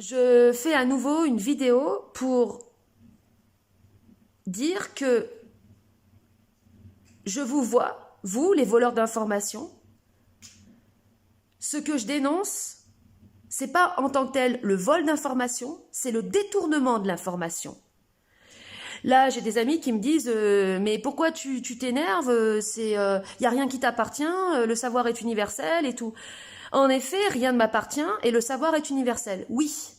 je fais à nouveau une vidéo pour dire que je vous vois, vous, les voleurs d'informations. Ce que je dénonce, c'est pas en tant que tel le vol d'informations, c'est le détournement de l'information. Là, j'ai des amis qui me disent mais pourquoi tu t'énerves, y a rien qui t'appartient, le savoir est universel et tout. En effet, rien ne m'appartient et le savoir est universel. Oui.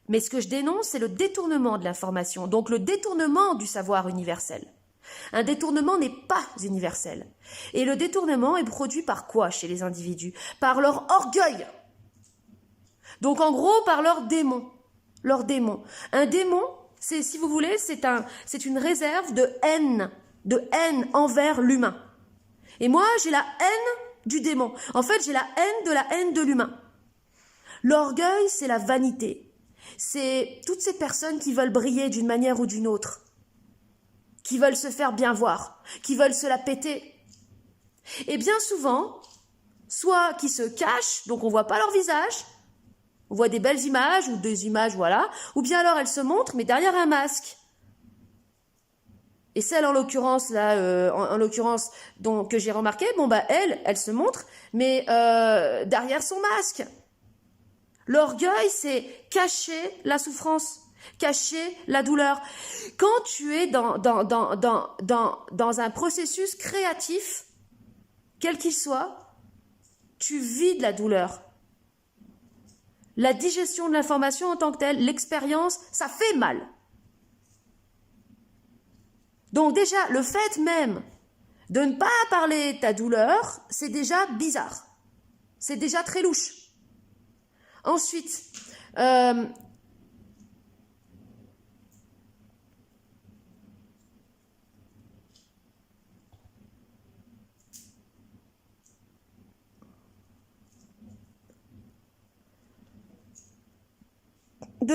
Mais ce que je dénonce, c'est le détournement de l'information, donc le détournement du savoir universel. Un détournement n'est pas universel. Et le détournement est produit par quoi chez les individus? Par leur orgueil. Donc en gros, par leur démon. Leur démon. Un démon, c'est, si vous voulez, c'est une réserve de haine envers l'humain. Et moi, j'ai la haine du démon. En fait, j'ai la haine de l'humain. L'orgueil, c'est la vanité. C'est toutes ces personnes qui veulent briller d'une manière ou d'une autre, qui veulent se faire bien voir, qui veulent se la péter. Et bien souvent, soit qui se cachent, donc on ne voit pas leur visage, on voit des belles images ou des images, voilà, ou bien alors elles se montrent, mais derrière un masque. Et celle en l'occurrence là, en l'occurrence que j'ai remarqué, bon bah elle se montre, mais derrière son masque. L'orgueil, c'est cacher la souffrance, cacher la douleur. Quand tu es dans un processus créatif, quel qu'il soit, tu vis de la douleur. La digestion de l'information en tant que telle, l'expérience, ça fait mal. Donc déjà, le fait même de ne pas parler de ta douleur, c'est déjà bizarre. C'est déjà très louche. Ensuite, de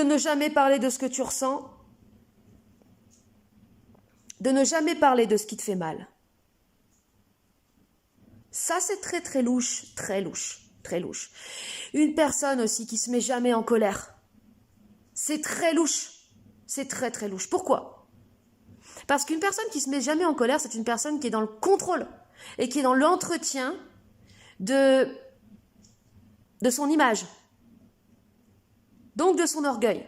ne jamais parler de ce que tu ressens, de ne jamais parler de ce qui te fait mal. Ça, c'est très très louche, très louche, très louche. Une personne aussi qui se met jamais en colère, c'est très louche, c'est très très louche. Pourquoi? Parce qu'une personne qui se met jamais en colère, c'est une personne qui est dans le contrôle et qui est dans l'entretien de son image, donc de son orgueil.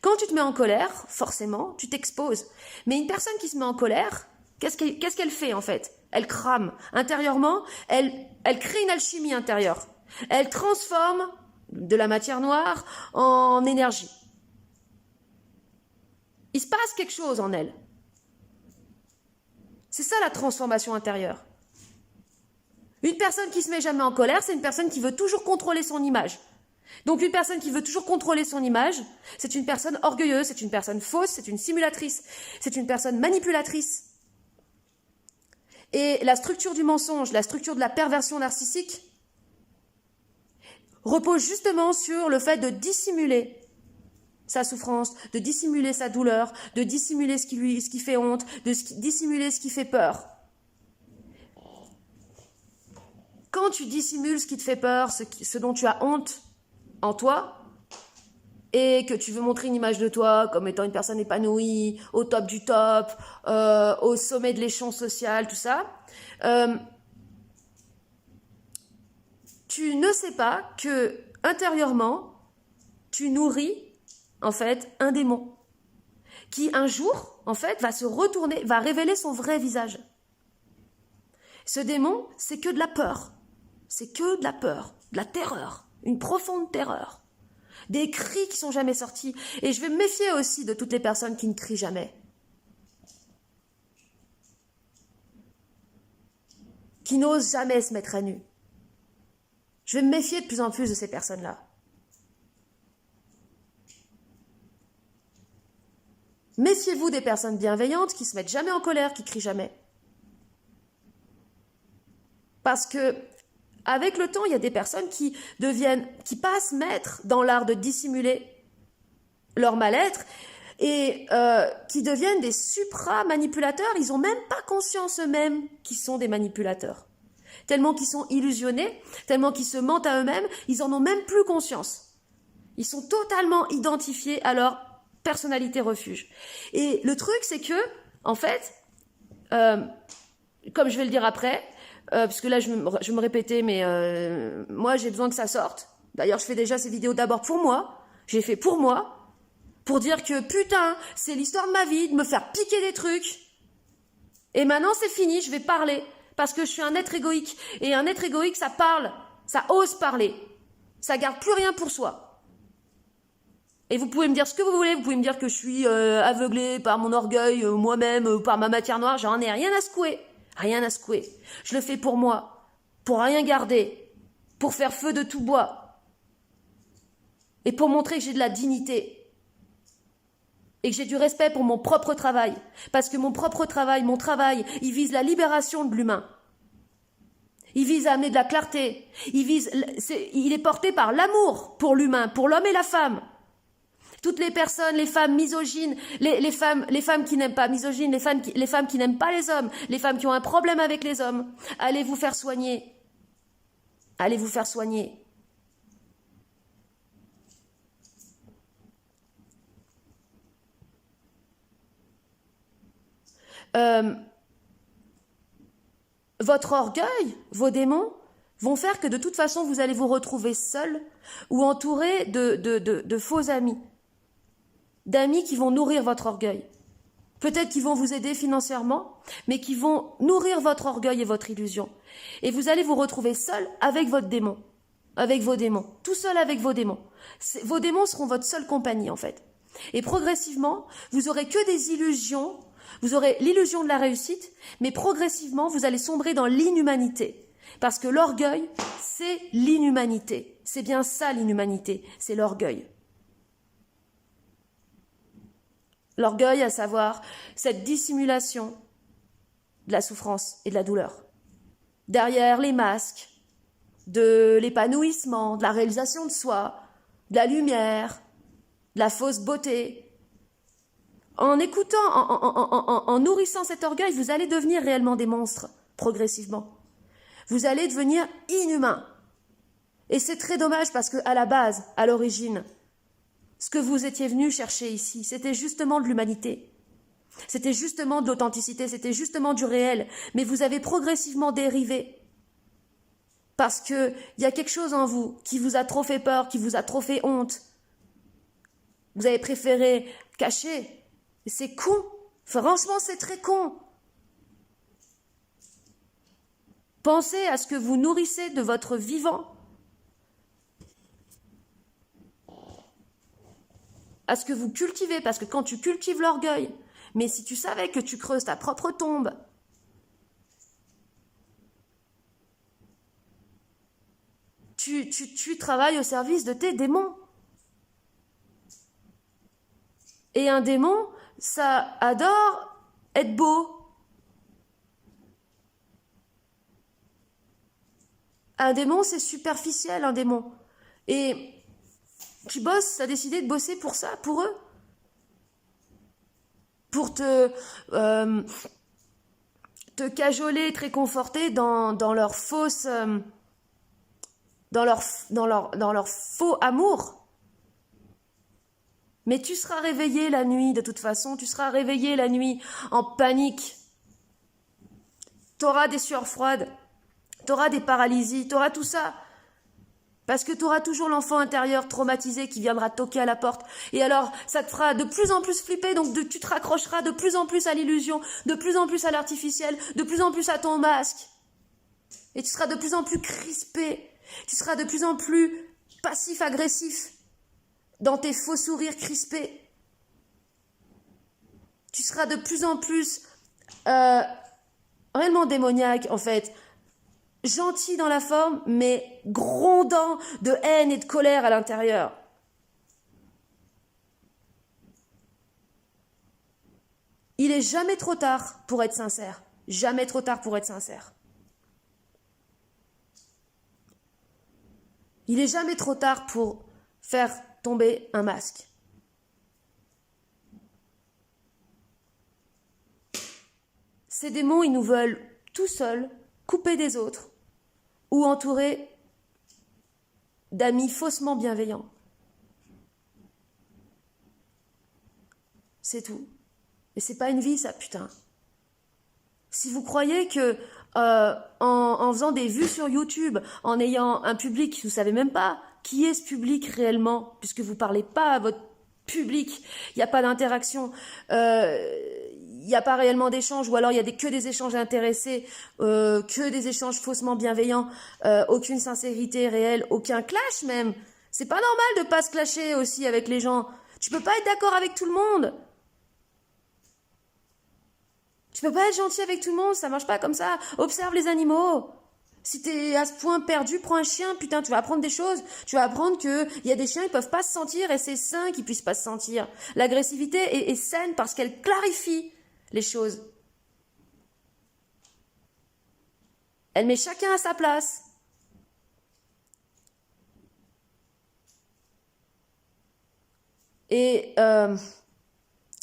Quand tu te mets en colère, forcément, tu t'exposes. Mais une personne qui se met en colère, qu'est-ce qu'elle fait en fait? Elle crame. Intérieurement, elle crée une alchimie intérieure. Elle transforme de la matière noire en énergie. Il se passe quelque chose en elle. C'est ça la transformation intérieure. Une personne qui se met jamais en colère, c'est une personne qui veut toujours contrôler son image. Donc une personne qui veut toujours contrôler son image, c'est une personne orgueilleuse, c'est une personne fausse, c'est une simulatrice, c'est une personne manipulatrice. Et la structure du mensonge, la structure de la perversion narcissique repose justement sur le fait de dissimuler sa souffrance, de dissimuler sa douleur, de dissimuler ce qui fait honte, de dissimuler ce qui fait peur. Quand tu dissimules ce qui te fait peur, ce dont tu as honte en toi, et que tu veux montrer une image de toi comme étant une personne épanouie, au top du top, au sommet de l'échelon social, tout ça, tu ne sais pas que intérieurement, tu nourris en fait un démon qui un jour en fait va se retourner, va révéler son vrai visage. Ce démon, c'est que de la peur, c'est que de la peur, de la terreur, une profonde terreur. Des cris qui sont jamais sortis. Et je vais me méfier aussi de toutes les personnes qui ne crient jamais. Qui n'osent jamais se mettre à nu. Je vais me méfier de plus en plus de ces personnes-là. Méfiez-vous des personnes bienveillantes qui se mettent jamais en colère, qui crient jamais. Parce que avec le temps, il y a des personnes qui passent maîtres dans l'art de dissimuler leur mal-être et qui deviennent des supra-manipulateurs. Ils n'ont même pas conscience eux-mêmes qu'ils sont des manipulateurs. Tellement qu'ils sont illusionnés, tellement qu'ils se mentent à eux-mêmes, ils n'en ont même plus conscience. Ils sont totalement identifiés à leur personnalité refuge. Et le truc, c'est que, en fait, comme je vais le dire après, parce que là, je vais me répéter, mais moi, j'ai besoin que ça sorte. D'ailleurs, je fais déjà ces vidéos d'abord pour moi. J'ai fait pour moi, pour dire que, putain, c'est l'histoire de ma vie, de me faire piquer des trucs. Et maintenant, c'est fini, je vais parler. Parce que je suis un être égoïque. Et un être égoïque, ça parle. Ça ose parler. Ça garde plus rien pour soi. Et vous pouvez me dire ce que vous voulez. Vous pouvez me dire que je suis aveuglée par mon orgueil, moi-même, par ma matière noire. J'en ai rien à secouer. Rien à secouer. Je le fais pour moi. Pour rien garder. Pour faire feu de tout bois. Et pour montrer que j'ai de la dignité. Et que j'ai du respect pour mon propre travail. Parce que mon propre travail, mon travail, il vise la libération de l'humain. Il vise à amener de la clarté. Il est porté par l'amour pour l'humain, pour l'homme et la femme. Toutes les personnes, les femmes misogynes, les femmes qui n'aiment pas misogynes, les femmes qui n'aiment pas les hommes, les femmes qui ont un problème avec les hommes, allez vous faire soigner. Allez vous faire soigner. Votre orgueil, vos démons, vont faire que de toute façon, vous allez vous retrouver seul ou entouré de faux amis. D'amis qui vont nourrir votre orgueil. Peut-être qu'ils vont vous aider financièrement, mais qui vont nourrir votre orgueil et votre illusion. Et vous allez vous retrouver seul avec votre démon. Avec vos démons. Tout seul avec vos démons. Vos démons seront votre seule compagnie, en fait. Et progressivement, vous aurez que des illusions. Vous aurez l'illusion de la réussite, mais progressivement, vous allez sombrer dans l'inhumanité. Parce que l'orgueil, c'est l'inhumanité. C'est bien ça, l'inhumanité. C'est l'orgueil. L'orgueil, à savoir cette dissimulation de la souffrance et de la douleur. Derrière les masques, de l'épanouissement, de la réalisation de soi, de la lumière, de la fausse beauté. En écoutant, en nourrissant cet orgueil, vous allez devenir réellement des monstres, progressivement. Vous allez devenir inhumains. Et c'est très dommage parce qu'à la base, à l'origine, ce que vous étiez venu chercher ici, c'était justement de l'humanité. C'était justement de l'authenticité, c'était justement du réel. Mais vous avez progressivement dérivé. Parce qu'il y a quelque chose en vous qui vous a trop fait peur, qui vous a trop fait honte. Vous avez préféré cacher. C'est con. Franchement, c'est très con. Pensez à ce que vous nourrissez de votre vivant. À ce que vous cultivez, parce que quand tu cultives l'orgueil, mais si tu savais que tu creuses ta propre tombe, tu travailles au service de tes démons. Et un démon, ça adore être beau. Un démon, c'est superficiel, un démon. Et tu bosses, tu as décidé de bosser pour ça, pour eux. Pour te cajoler, te réconforter dans leur fausse... dans leur faux amour. Mais tu seras réveillé la nuit, de toute façon, tu seras réveillé la nuit en panique. Tu auras des sueurs froides, tu auras des paralysies, tu auras tout ça. Parce que tu auras toujours l'enfant intérieur traumatisé qui viendra toquer à la porte. Et alors, ça te fera de plus en plus flipper, donc tu te raccrocheras de plus en plus à l'illusion, de plus en plus à l'artificiel, de plus en plus à ton masque. Et tu seras de plus en plus crispé, tu seras de plus en plus passif-agressif. Dans tes faux sourires crispés. Tu seras de plus en plus réellement démoniaque, en fait. Gentil dans la forme, mais grondant de haine et de colère à l'intérieur. Il est jamais trop tard pour être sincère. Jamais trop tard pour être sincère. Il est jamais trop tard pour faire tomber un masque. Ces démons, ils nous veulent tout seuls, coupés des autres, ou entourés d'amis faussement bienveillants. C'est tout. Et c'est pas une vie, ça, putain. Si vous croyez que en faisant des vues sur YouTube, en ayant un public, vous savez même pas qui est ce public réellement, puisque vous parlez pas à votre public, il n'y a pas d'interaction, il n'y a pas réellement d'échange, ou alors il y a que des échanges intéressés, que des échanges faussement bienveillants, aucune sincérité réelle, aucun clash même. C'est pas normal de pas se clasher aussi avec les gens. Tu peux pas être d'accord avec tout le monde. Tu peux pas être gentil avec tout le monde, ça marche pas comme ça. Observe les animaux. Si t'es à ce point perdu, prends un chien, putain, tu vas apprendre des choses. Tu vas apprendre qu'il y a des chiens, ils peuvent pas se sentir et c'est sain qu'ils puissent pas se sentir. L'agressivité est saine parce qu'elle clarifie les choses. Elle met chacun à sa place. Et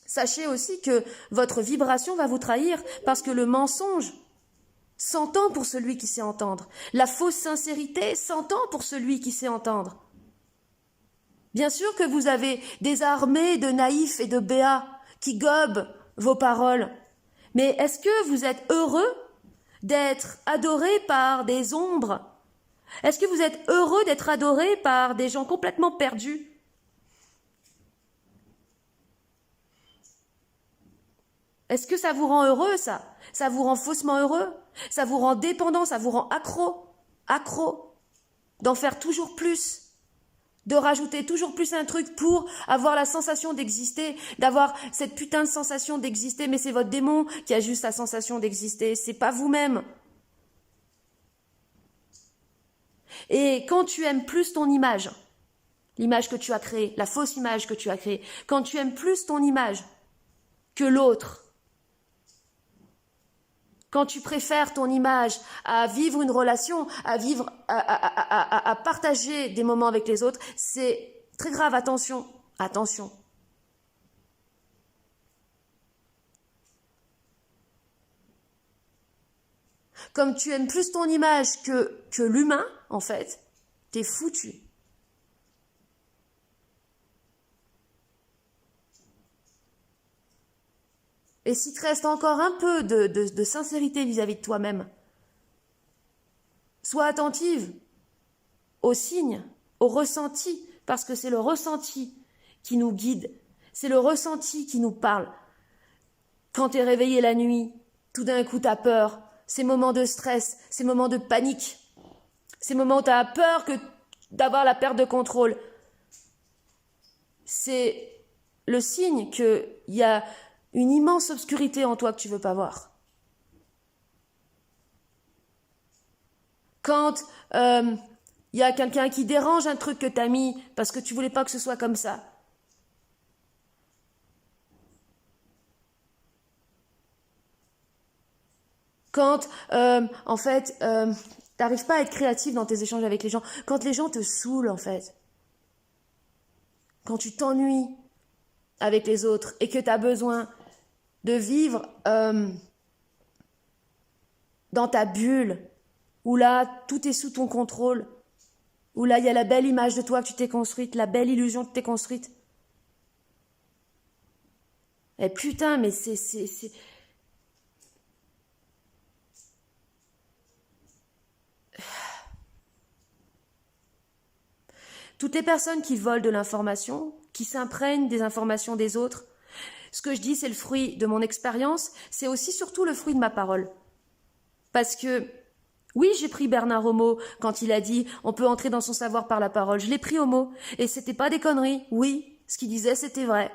sachez aussi que votre vibration va vous trahir parce que le mensonge s'entend pour celui qui sait entendre. La fausse sincérité s'entend pour celui qui sait entendre. Bien sûr que vous avez des armées de naïfs et de béats qui gobent vos paroles. Mais est-ce que vous êtes heureux d'être adoré par des ombres? Est-ce que vous êtes heureux d'être adoré par des gens complètement perdus? Est-ce que ça vous rend heureux, ça? Ça vous rend faussement heureux? Ça vous rend dépendant, ça vous rend accro, d'en faire toujours plus, de rajouter toujours plus un truc pour avoir la sensation d'exister, d'avoir cette putain de sensation d'exister, mais c'est votre démon qui a juste la sensation d'exister, c'est pas vous-même. Et quand tu aimes plus ton image, l'image que tu as créée, la fausse image que tu as créée, quand tu aimes plus ton image que l'autre, quand tu préfères ton image à vivre une relation, à partager des moments avec les autres, c'est très grave, attention, attention. Comme tu aimes plus ton image que l'humain, en fait, t'es foutu. Et s'il te reste encore un peu de sincérité vis-à-vis de toi-même, sois attentive aux signes, aux ressentis, parce que c'est le ressenti qui nous guide, c'est le ressenti qui nous parle. Quand tu es réveillé la nuit, tout d'un coup tu as peur, ces moments de stress, ces moments de panique, ces moments où tu as peur d'avoir la perte de contrôle, c'est le signe qu'il y a une immense obscurité en toi que tu veux pas voir. Quand y a quelqu'un qui dérange un truc que t'as mis parce que tu voulais pas que ce soit comme ça. Quand, en fait, t'arrives pas à être créatif dans tes échanges avec les gens. Quand les gens te saoulent, en fait. Quand tu t'ennuies avec les autres et que t'as besoin de vivre dans ta bulle, où là, tout est sous ton contrôle, où là, il y a la belle image de toi que tu t'es construite, la belle illusion que tu t'es construite. Et putain, mais c'est... Toutes les personnes qui volent de l'information, qui s'imprègnent des informations des autres, ce que je dis, c'est le fruit de mon expérience, c'est aussi surtout le fruit de ma parole. Parce que, oui, j'ai pris Bernard au mot quand il a dit « on peut entrer dans son savoir par la parole ». Je l'ai pris au mot, et c'était pas des conneries. Oui, ce qu'il disait, c'était vrai.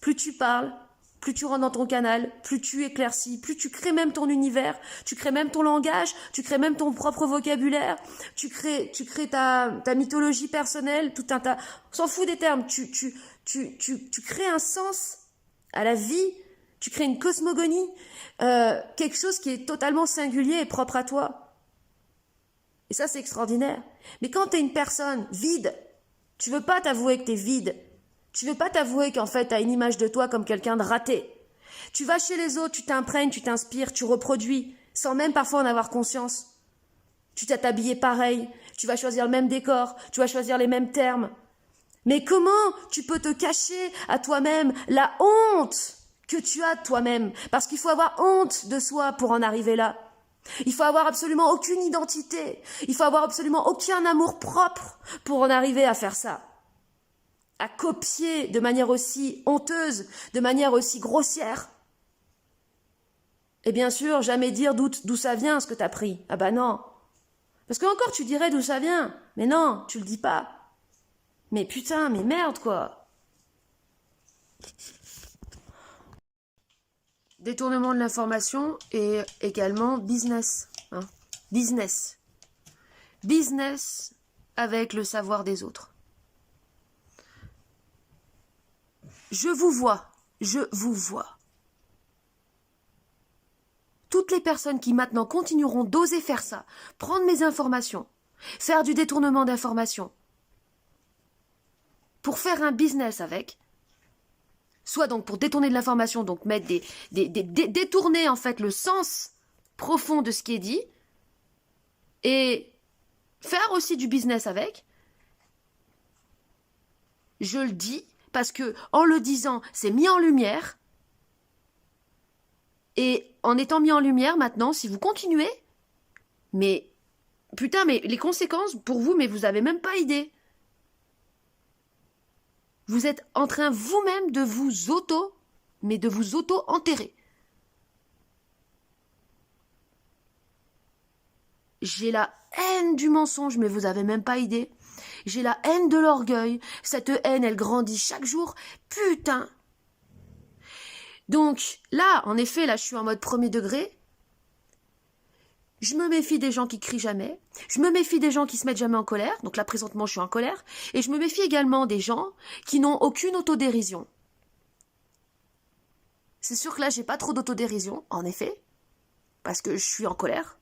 Plus tu parles, plus tu rentres dans ton canal, plus tu éclaircis, plus tu crées même ton univers, tu crées même ton langage, tu crées même ton propre vocabulaire, tu crées ta mythologie personnelle, tout un tas... On s'en fout des termes, tu crées un sens à la vie, tu crées une cosmogonie, quelque chose qui est totalement singulier et propre à toi. Et ça, c'est extraordinaire. Mais quand tu es une personne vide, tu veux pas t'avouer que tu es vide. Tu veux pas t'avouer qu'en fait, tu as une image de toi comme quelqu'un de raté. Tu vas chez les autres, tu t'imprègnes, tu t'inspires, tu reproduis, sans même parfois en avoir conscience. Tu t'as habillé pareil, tu vas choisir le même décor, tu vas choisir les mêmes termes. Mais comment tu peux te cacher à toi-même la honte que tu as de toi-même? Parce qu'il faut avoir honte de soi pour en arriver là. Il faut avoir absolument aucune identité. Il faut avoir absolument aucun amour propre pour en arriver à faire ça. À copier de manière aussi honteuse, de manière aussi grossière. Et bien sûr, jamais dire d'où ça vient ce que t'as pris. Ah bah non. Parce que encore tu dirais d'où ça vient. Mais non, tu le dis pas. Mais putain, mais merde quoi. Détournement de l'information et également business. Business. Business avec le savoir des autres. Je vous vois. Je vous vois. Toutes les personnes qui maintenant continueront d'oser faire ça, prendre mes informations, faire du détournement d'informations, pour faire un business avec, soit donc pour détourner de l'information, donc mettre détourner en fait le sens profond de ce qui est dit, et faire aussi du business avec, je le dis, parce que en le disant, c'est mis en lumière, et en étant mis en lumière maintenant, si vous continuez, mais putain, mais les conséquences pour vous, mais vous avez même pas idée. Vous êtes en train vous-même de vous auto-enterrer. J'ai la haine du mensonge, mais vous avez même pas idée. J'ai la haine de l'orgueil. Cette haine, elle grandit chaque jour. Putain. Donc là, en effet, là, je suis en mode premier degré. Je me méfie des gens qui crient jamais. Je me méfie des gens qui se mettent jamais en colère. Donc là, présentement, je suis en colère. Et je me méfie également des gens qui n'ont aucune autodérision. C'est sûr que là, j'ai pas trop d'autodérision, en effet. Parce que je suis en colère.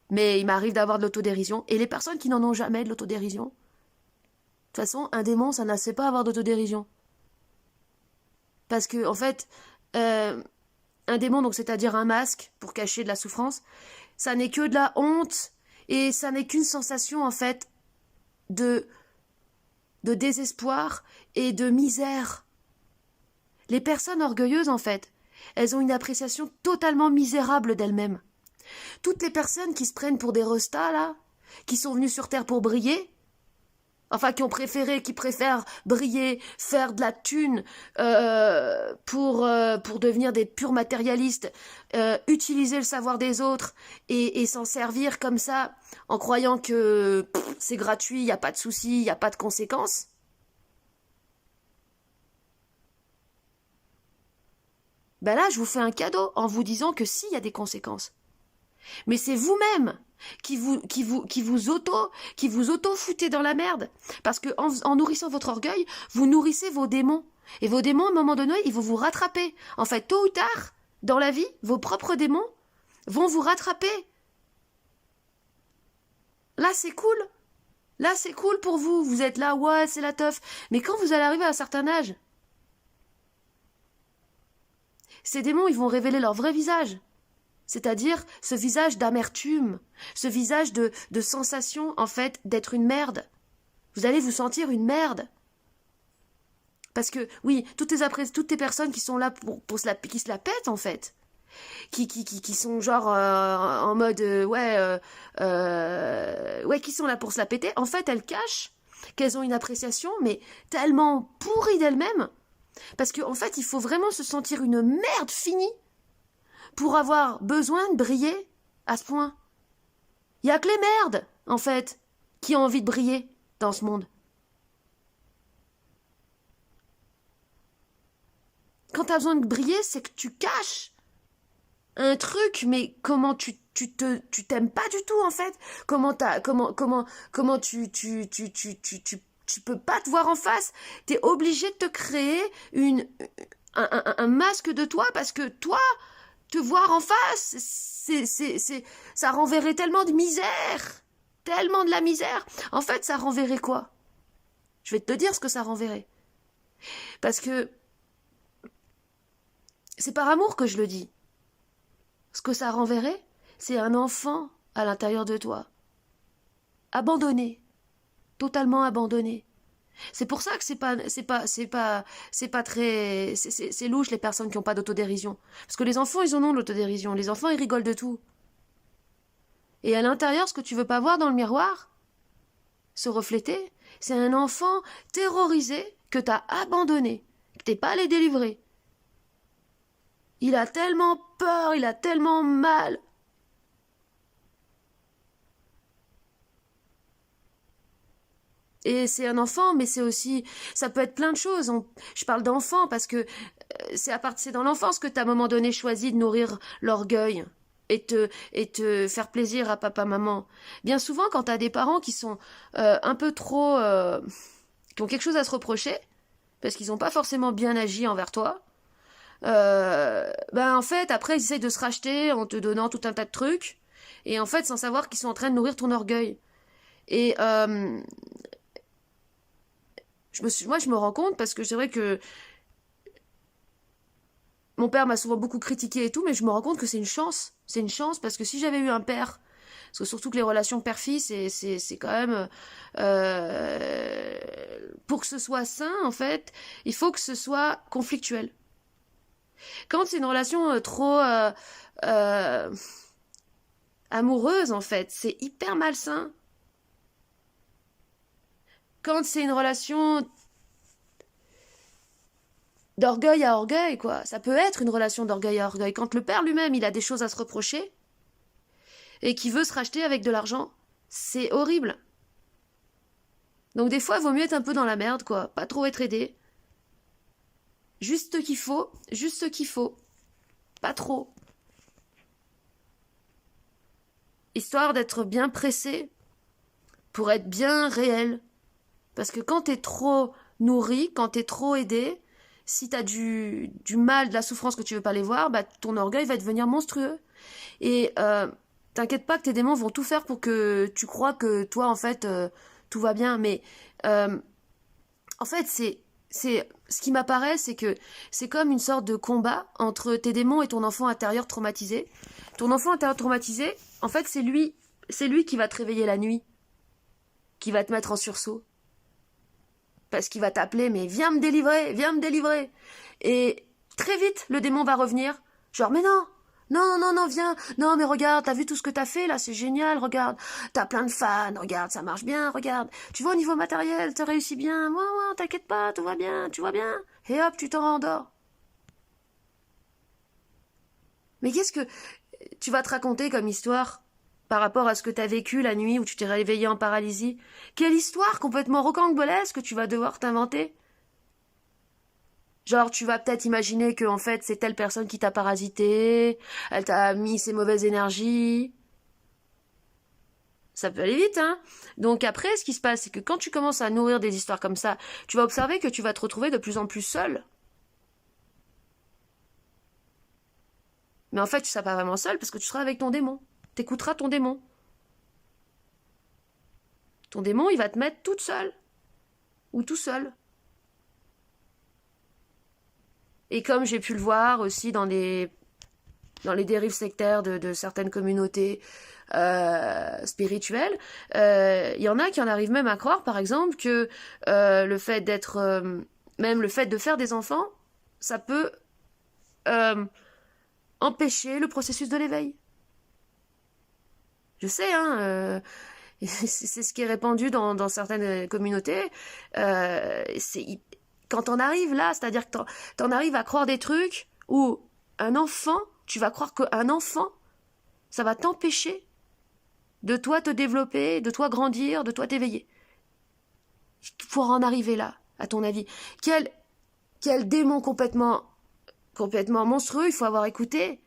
Mais il m'arrive d'avoir de l'autodérision. Et les personnes qui n'en ont jamais de l'autodérision, de toute façon, un démon, ça ne sait pas avoir d'autodérision. Parce que, en fait, un démon, donc c'est-à-dire un masque pour cacher de la souffrance, ça n'est que de la honte et ça n'est qu'une sensation, en fait, de désespoir et de misère. Les personnes orgueilleuses, en fait, elles ont une appréciation totalement misérable d'elles-mêmes. Toutes les personnes qui se prennent pour des restas, là, qui sont venues sur Terre pour briller, enfin qui préfèrent briller, faire de la thune pour devenir des purs matérialistes, utiliser le savoir des autres et s'en servir comme ça, en croyant que c'est gratuit, il n'y a pas de soucis, il n'y a pas de conséquences. Ben là, je vous fais un cadeau en vous disant que si, il y a des conséquences. Mais c'est vous-même qui vous auto-foutez dans la merde. Parce que en nourrissant votre orgueil, vous nourrissez vos démons. Et vos démons, à un moment donné, ils vont vous rattraper. En fait, tôt ou tard, dans la vie, vos propres démons vont vous rattraper. Là, c'est cool. Là, c'est cool pour vous. Vous êtes là, ouais, c'est la teuf. Mais quand vous allez arriver à un certain âge, ces démons, ils vont révéler leur vrai visage. C'est-à-dire ce visage d'amertume, ce visage de sensation, en fait, d'être une merde. Vous allez vous sentir une merde. Parce que, oui, toutes les personnes qui sont là qui se la pètent, en fait. Qui sont genre en mode, qui sont là pour se la péter. En fait, elles cachent qu'elles ont une appréciation, mais tellement pourrie d'elles-mêmes. Parce qu'en fait, il faut vraiment se sentir une merde finie pour avoir besoin de briller à ce point. Il n'y a que les merdes, en fait, qui ont envie de briller dans ce monde. Quand tu as besoin de briller, c'est que tu caches un truc, mais comment tu t'aimes pas du tout, en fait. Comment tu peux pas te voir en face. T'es obligé de te créer un masque de toi, parce que toi, te voir en face, ça renverrait tellement de misère, tellement de la misère. En fait, ça renverrait quoi? Je vais te dire ce que ça renverrait. Parce que c'est par amour que je le dis. Ce que ça renverrait, c'est un enfant à l'intérieur de toi, abandonné, totalement abandonné. C'est pour ça que c'est pas très, c'est louche les personnes qui n'ont pas d'autodérision. Parce que les enfants, ils en ont de l'autodérision. Les enfants, ils rigolent de tout. Et à l'intérieur, ce que tu veux pas voir dans le miroir, se refléter, c'est un enfant terrorisé que t'as abandonné, que t'es pas allé délivrer. Il a tellement peur, il a tellement mal. Et c'est un enfant, mais c'est aussi, ça peut être plein de choses. Je parle d'enfant parce que c'est dans l'enfance que tu as à un moment donné choisi de nourrir l'orgueil et te faire plaisir à papa, maman. Bien souvent, quand tu as des parents qui sont un peu trop, qui ont quelque chose à se reprocher, parce qu'ils n'ont pas forcément bien agi envers toi, ben en fait, après, ils essayent de se racheter en te donnant tout un tas de trucs, et en fait, sans savoir qu'ils sont en train de nourrir ton orgueil. Et moi, je me rends compte parce que c'est vrai que mon père m'a souvent beaucoup critiqué et tout, mais je me rends compte que c'est une chance. C'est une chance parce que si j'avais eu un père, parce que surtout que les relations père-fils, c'est quand même pour que ce soit sain, en fait, il faut que ce soit conflictuel. Quand c'est une relation trop amoureuse, en fait, c'est hyper malsain. Quand c'est une relation d'orgueil à orgueil, quoi. Ça peut être une relation d'orgueil à orgueil. Quand le père lui-même, il a des choses à se reprocher et qu'il veut se racheter avec de l'argent, c'est horrible. Donc des fois, il vaut mieux être un peu dans la merde, quoi. Pas trop être aidé. Juste ce qu'il faut, juste ce qu'il faut. Pas trop. Histoire d'être bien pressé pour être bien réel. Parce que quand t'es trop nourri, quand t'es trop aidé, si t'as du mal, de la souffrance que tu veux pas les voir, bah ton orgueil va devenir monstrueux. Et t'inquiète pas que tes démons vont tout faire pour que tu crois que toi, en fait, tout va bien. Mais en fait, ce qui m'apparaît, c'est que c'est comme une sorte de combat entre tes démons et ton enfant intérieur traumatisé. Ton enfant intérieur traumatisé, en fait, c'est lui qui va te réveiller la nuit, qui va te mettre en sursaut. Parce qu'il va t'appeler, mais viens me délivrer, viens me délivrer. Et très vite, le démon va revenir. Genre, mais non, non, non, non, viens. Non, mais regarde, t'as vu tout ce que t'as fait, là, c'est génial, regarde. T'as plein de fans, regarde, ça marche bien, regarde. Tu vois, au niveau matériel, t'as réussi bien. Ouais, t'inquiète pas, tout va bien, tu vois bien. Et hop, tu te rendors. Mais qu'est-ce que tu vas te raconter comme histoire par rapport à ce que t'as vécu la nuit où tu t'es réveillé en paralysie? Quelle histoire complètement rocambolesque que tu vas devoir t'inventer? Genre, tu vas peut-être imaginer que, en fait, c'est telle personne qui t'a parasité, elle t'a mis ses mauvaises énergies. Ça peut aller vite, hein? Donc après, ce qui se passe, c'est que quand tu commences à nourrir des histoires comme ça, tu vas observer que tu vas te retrouver de plus en plus seul. Mais en fait, tu seras pas vraiment seul parce que tu seras avec ton démon. T'écouteras ton démon. Ton démon, il va te mettre toute seule. Ou tout seul. Et comme j'ai pu le voir aussi dans les dérives sectaires de certaines communautés spirituelles, il y en a qui en arrivent même à croire, par exemple, que le fait d'être, même le fait de faire des enfants, ça peut empêcher le processus de l'éveil. Je sais, hein, c'est ce qui est répandu dans certaines communautés. Quand on arrive là, c'est-à-dire que t'en arrives à croire des trucs où un enfant, tu vas croire qu'un enfant, ça va t'empêcher de toi te développer, de toi grandir, de toi t'éveiller. Pour en arriver là, à ton avis, quel démon complètement monstrueux il faut avoir écouté.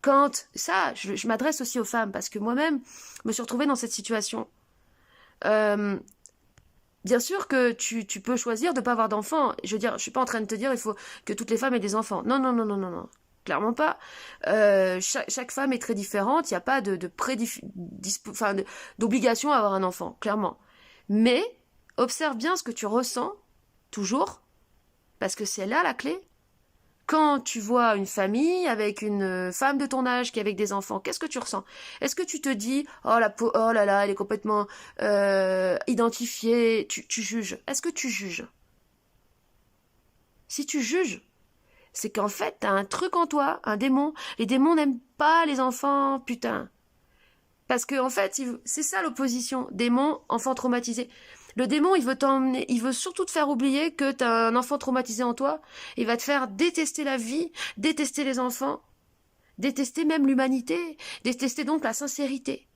Quand ça, je m'adresse aussi aux femmes parce que moi-même, je me suis retrouvée dans cette situation. Bien sûr que tu peux choisir de ne pas avoir d'enfants. Je veux dire, je suis pas en train de te dire il faut que toutes les femmes aient des enfants. Non, non, non, non, non, non. Clairement pas. Chaque femme est très différente. Il n'y a pas d'obligation à avoir un enfant, clairement. Mais observe bien ce que tu ressens, toujours, parce que c'est là la clé. Quand tu vois une famille avec une femme de ton âge qui est avec des enfants, qu'est-ce que tu ressens? Est-ce que tu te dis, oh là là, elle est complètement identifiée, tu juges? Est-ce que tu juges? Si tu juges, c'est qu'en fait, t'as un truc en toi, un démon. Les démons n'aiment pas les enfants, putain. Parce que en fait, c'est ça l'opposition. Démon, enfant traumatisé. Le démon, il veut t'emmener, il veut surtout te faire oublier que t'as un enfant traumatisé en toi. Il va te faire détester la vie, détester les enfants, détester même l'humanité, détester donc la sincérité.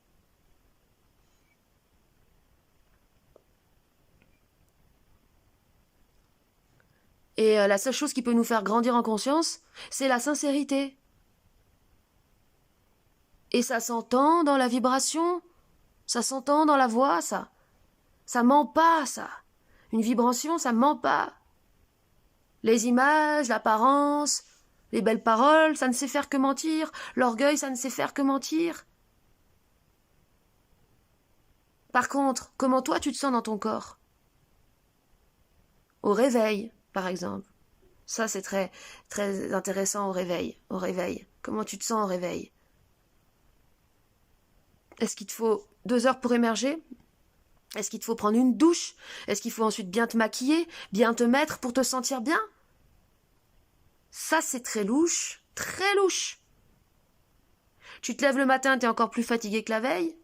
Et la seule chose qui peut nous faire grandir en conscience, c'est la sincérité. Et ça s'entend dans la vibration, ça s'entend dans la voix, ça. Ça ment pas, ça. Une vibration, ça ment pas. Les images, l'apparence, les belles paroles, ça ne sait faire que mentir. L'orgueil, ça ne sait faire que mentir. Par contre, comment toi tu te sens dans ton corps? Au réveil, par exemple. Ça, c'est très, très intéressant au réveil. Au réveil. Comment tu te sens au réveil? Est-ce qu'il te faut 2 heures pour émerger? Est-ce qu'il te faut prendre une douche? Est-ce qu'il faut ensuite bien te maquiller, bien te mettre pour te sentir bien? Ça, c'est très louche, très louche. Tu te lèves le matin, t'es encore plus fatigué que la veille.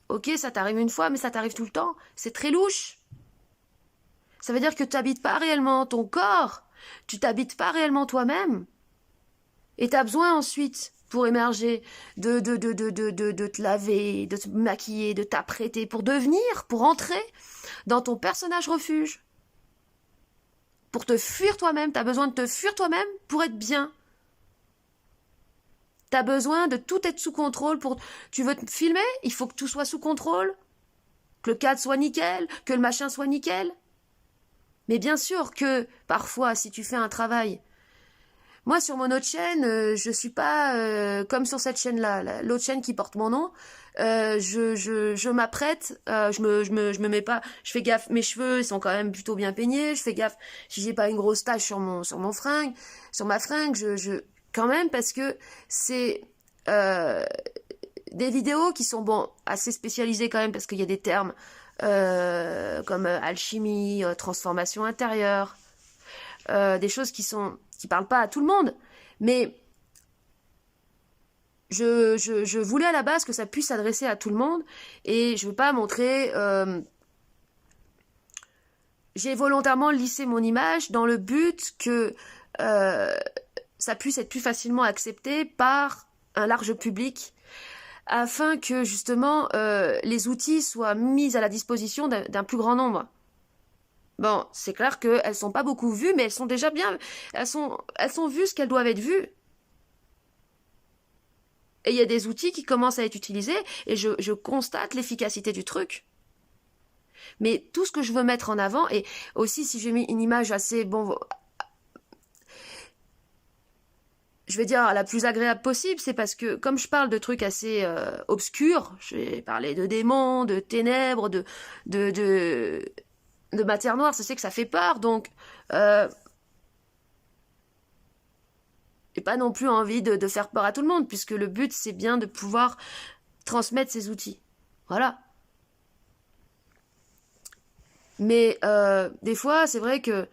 Ok, ça t'arrive une fois, mais ça t'arrive tout le temps. C'est très louche. Ça veut dire que tu n'habites pas réellement ton corps. Tu t'habites pas réellement toi-même. Et tu as besoin ensuite, pour émerger, de te laver, de te maquiller, de t'apprêter, pour devenir, pour entrer dans ton personnage refuge. Pour te fuir toi-même, tu as besoin de te fuir toi-même pour être bien. Tu as besoin de tout être sous contrôle. Tu veux te filmer, il faut que tout soit sous contrôle. Que le cadre soit nickel, que le machin soit nickel. Mais bien sûr que, parfois, si tu fais un travail... Moi, sur mon autre chaîne, je suis pas comme sur cette chaîne-là, l'autre chaîne qui porte mon nom. Je m'apprête, je me mets pas, je fais gaffe. Mes cheveux, ils sont quand même plutôt bien peignés. Je fais gaffe si j'ai pas une grosse tache sur mon fringue, sur ma fringue. Quand même parce que c'est des vidéos qui sont bon assez spécialisées quand même parce qu'il y a des termes comme alchimie, transformation intérieure, des choses qui parlent pas à tout le monde, mais je voulais à la base que ça puisse s'adresser à tout le monde et je veux pas montrer. J'ai volontairement lissé mon image dans le but que ça puisse être plus facilement accepté par un large public afin que justement les outils soient mis à la disposition d'un plus grand nombre. Bon, c'est clair qu'elles sont pas beaucoup vues, mais elles sont déjà bien... Elles sont vues ce qu'elles doivent être vues. Et il y a des outils qui commencent à être utilisés, et je constate l'efficacité du truc. Mais tout ce que je veux mettre en avant, et aussi si j'ai mis une image assez... bon, je vais dire la plus agréable possible, c'est parce que comme je parle de trucs assez obscurs, j'ai parlé de démons, de ténèbres, de matière noire, je sais que ça fait peur, donc j'ai pas non plus envie de faire peur à tout le monde, puisque le but c'est bien de pouvoir transmettre ces outils. Voilà. Mais des fois, c'est vrai que...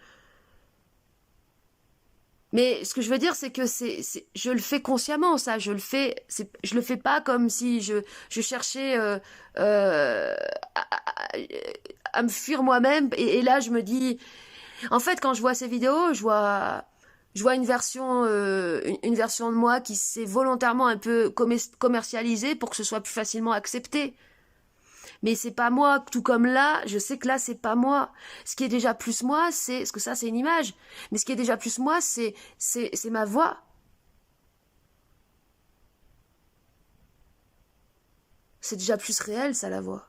Mais ce que je veux dire, c'est que je le fais consciemment, ça. Je le fais pas comme si je cherchais à me fuir moi-même. Et là, je me dis... En fait, quand je vois ces vidéos, je vois une version de moi qui s'est volontairement un peu commercialisée pour que ce soit plus facilement accepté. Mais c'est pas moi, tout comme là, je sais que là c'est pas moi. Ce qui est déjà plus moi, c'est, parce que ça c'est une image, mais ce qui est déjà plus moi, c'est ma voix. C'est déjà plus réel ça, la voix.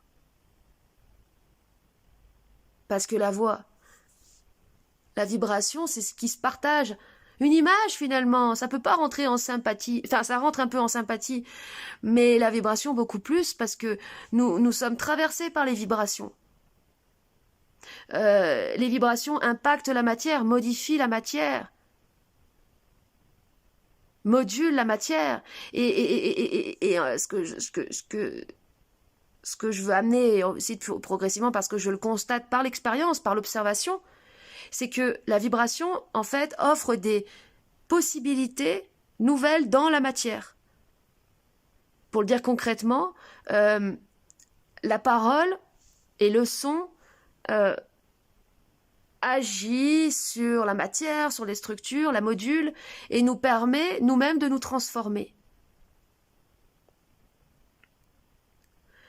Parce que la voix, la vibration, c'est ce qui se partage. Une image finalement, ça peut pas rentrer en sympathie, enfin ça rentre un peu en sympathie, mais la vibration beaucoup plus parce que nous sommes traversés par les vibrations. les vibrations impactent la matière, modifient la matière, modulent la matière. Ce que je veux amener aussi progressivement, parce que je le constate par l'expérience, par l'observation, c'est que la vibration, en fait, offre des possibilités nouvelles dans la matière. Pour le dire concrètement, la parole et le son agit sur la matière, sur les structures, la module, et nous permet nous-mêmes de nous transformer.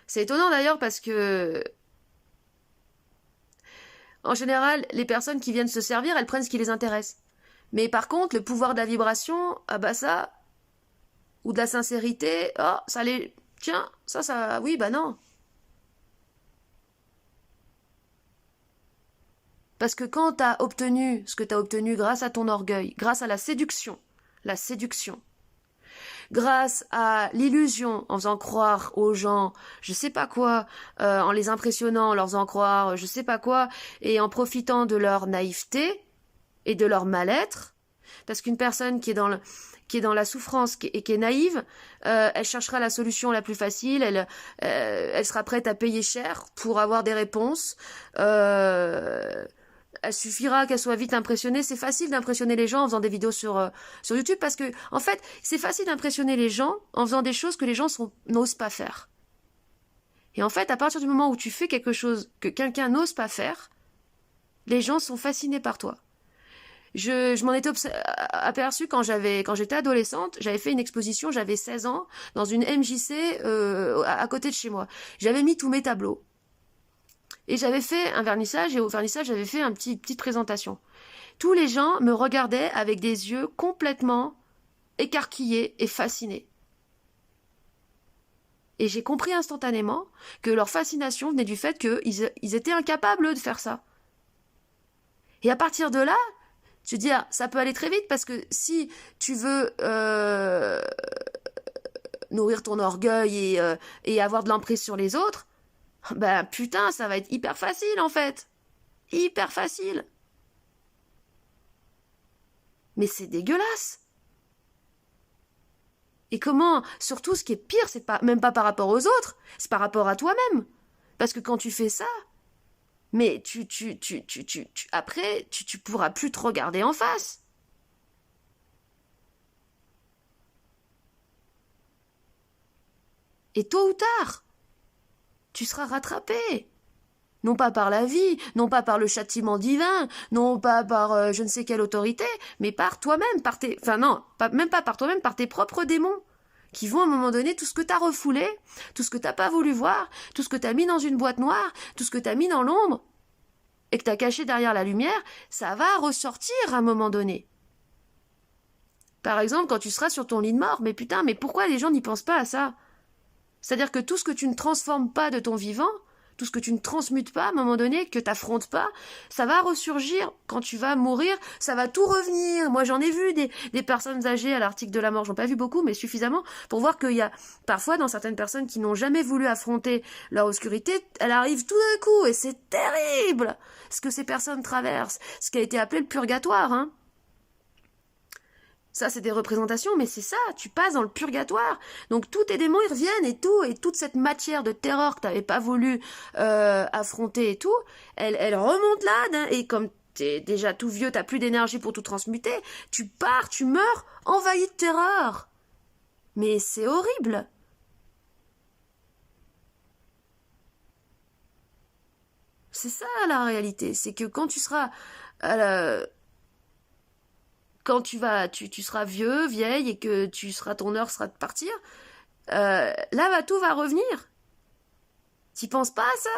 C'est étonnant d'ailleurs parce que, en général, les personnes qui viennent se servir, elles prennent ce qui les intéresse. Mais par contre, le pouvoir de la vibration, ah bah ça, ou de la sincérité, oh, ça les... Tiens, ça, oui, bah non. Parce que quand tu as obtenu ce que tu as obtenu grâce à ton orgueil, grâce à la séduction, grâce à l'illusion, en faisant croire aux gens, je sais pas quoi, en les impressionnant, en leur faisant croire, je sais pas quoi, et en profitant de leur naïveté et de leur mal-être, parce qu'une personne qui est dans la souffrance et qui est naïve, elle cherchera la solution la plus facile, elle sera prête à payer cher pour avoir des réponses. Elle suffira qu'elle soit vite impressionnée. C'est facile d'impressionner les gens en faisant des vidéos sur YouTube parce que, en fait, c'est facile d'impressionner les gens en faisant des choses que les gens n'osent pas faire. Et en fait, à partir du moment où tu fais quelque chose que quelqu'un n'ose pas faire, les gens sont fascinés par toi. Je m'en étais aperçue quand j'étais adolescente. J'avais fait une exposition, j'avais 16 ans, dans une MJC à côté de chez moi. J'avais mis tous mes tableaux. Et j'avais fait un vernissage, et au vernissage, j'avais fait une petite présentation. Tous les gens me regardaient avec des yeux complètement écarquillés et fascinés. Et j'ai compris instantanément que leur fascination venait du fait qu'ils étaient incapables de faire ça. Et à partir de là, je veux dire, ça peut aller très vite, parce que si tu veux nourrir ton orgueil et avoir de l'emprise sur les autres, ben putain, ça va être hyper facile en fait. Hyper facile. Mais c'est dégueulasse. Et comment, surtout ce qui est pire, c'est même pas par rapport aux autres, c'est par rapport à toi-même. Parce que quand tu fais ça, mais après, tu pourras plus te regarder en face. Et tôt ou tard, tu seras rattrapé. Non pas par la vie, non pas par le châtiment divin, non pas par je ne sais quelle autorité, mais par toi-même, même pas par toi-même, par tes propres démons, qui vont à un moment donné, tout ce que t'as refoulé, tout ce que t'as pas voulu voir, tout ce que t'as mis dans une boîte noire, tout ce que t'as mis dans l'ombre, et que t'as caché derrière la lumière, ça va ressortir à un moment donné. Par exemple, quand tu seras sur ton lit de mort, mais putain, mais pourquoi les gens n'y pensent pas à ça ? C'est-à-dire que tout ce que tu ne transformes pas de ton vivant, tout ce que tu ne transmutes pas à un moment donné, que tu n'affrontes pas, ça va ressurgir quand tu vas mourir, ça va tout revenir. Moi, j'en ai vu des personnes âgées à l'article de la mort, j'en ai pas vu beaucoup, mais suffisamment pour voir qu'il y a parfois dans certaines personnes qui n'ont jamais voulu affronter leur obscurité, elle arrive tout d'un coup, et c'est terrible ce que ces personnes traversent, ce qui a été appelé le purgatoire, hein. Ça, c'est des représentations, mais c'est ça, tu passes dans le purgatoire. Donc tous tes démons, ils reviennent et toute cette matière de terreur que tu n'avais pas voulu affronter et tout, elle remonte là, et comme t'es déjà tout vieux, t'as plus d'énergie pour tout transmuter, tu pars, tu meurs, envahi de terreur. Mais c'est horrible. C'est ça la réalité, c'est que quand tu seras quand tu seras vieux, vieille, et que ton heure sera de partir, là, tout va revenir. T'y penses pas à ça?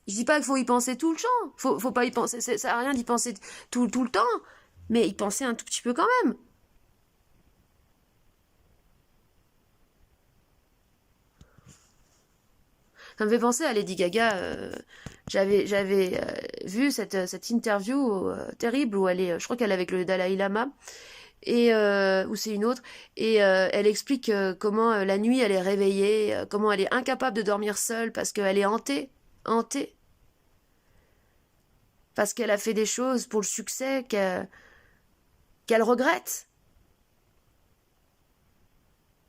Je dis pas qu'il faut y penser tout le temps. Faut pas y penser. Ça sert à rien d'y penser tout le temps. Mais y penser un tout petit peu quand même. Ça me fait penser à Lady Gaga. J'avais vu cette interview terrible où elle est, je crois qu'elle est avec le Dalai Lama, et ou c'est une autre, et elle explique comment la nuit elle est réveillée, comment elle est incapable de dormir seule parce qu'elle est hantée. parce qu'elle a fait des choses pour le succès qu'elle regrette.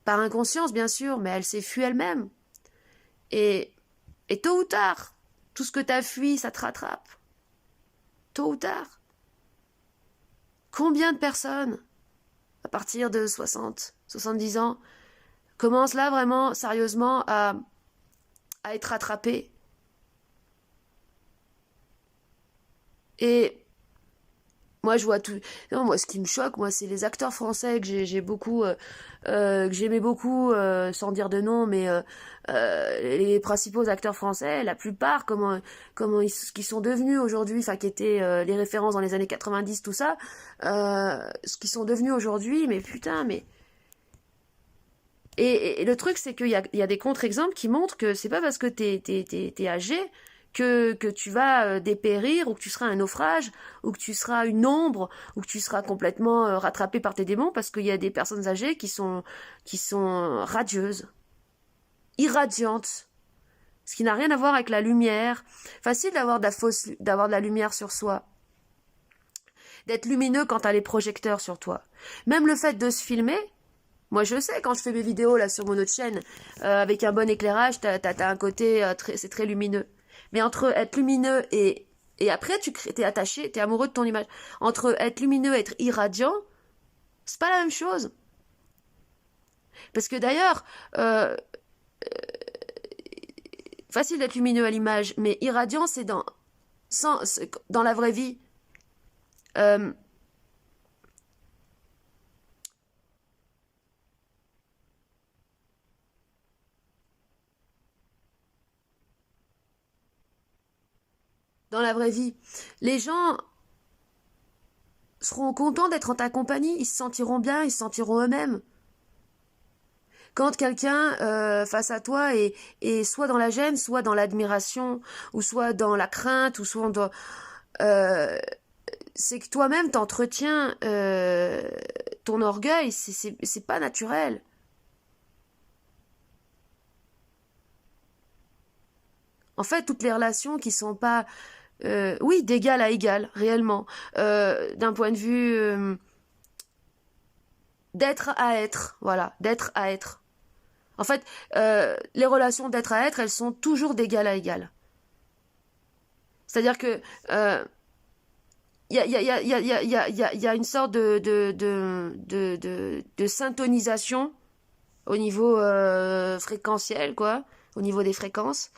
Par inconscience, bien sûr, mais elle s'est fui elle-même. Et tôt ou tard, tout ce que tu as fui, ça te rattrape. Tôt ou tard. Combien de personnes, à partir de 60, 70 ans, commencent là vraiment, sérieusement, à être rattrapées? Et moi, je vois tout. Non, moi, ce qui me choque, moi, c'est les acteurs français que j'ai beaucoup, que j'aimais beaucoup, sans dire de nom, mais les principaux acteurs français, la plupart, ce qu'ils sont devenus aujourd'hui, enfin, qui étaient les références dans les années 90, tout ça, ce qu'ils sont devenus aujourd'hui, mais putain, mais. Et le truc, c'est qu'il y a des contre-exemples qui montrent que c'est pas parce que t'es âgé que tu vas dépérir, ou que tu seras un naufrage, ou que tu seras une ombre, ou que tu seras complètement rattrapé par tes démons, parce qu'il y a des personnes âgées qui sont radieuses, irradiantes, ce qui n'a rien à voir avec la lumière. Facile d'avoir de la lumière sur soi, d'être lumineux quand t'as les projecteurs sur toi. Même le fait de se filmer, moi, je sais, quand je fais mes vidéos là sur mon autre chaîne, avec un bon éclairage, t'as un côté, c'est très lumineux. Mais entre être lumineux et après, t'es attaché, t'es amoureux de ton image. Entre être lumineux et être irradiant, c'est pas la même chose. Parce que d'ailleurs, facile d'être lumineux à l'image, mais irradiant, c'est dans la vraie vie. Euh, dans la vraie vie, les gens seront contents d'être en ta compagnie, ils se sentiront bien, ils se sentiront eux-mêmes. Quand quelqu'un face à toi est soit dans la gêne, soit dans l'admiration, ou soit dans la crainte, ou soit dans... euh, c'est que toi-même t'entretiens ton orgueil, c'est pas naturel. En fait, toutes les relations qui sont pas... oui, d'égal à égal, réellement. D'un point de vue d'être à être, voilà, d'être à être. En fait, les relations d'être à être, elles sont toujours d'égal à égal. C'est-à-dire que il y a une sorte de syntonisation au niveau fréquentiel, quoi, au niveau des fréquences.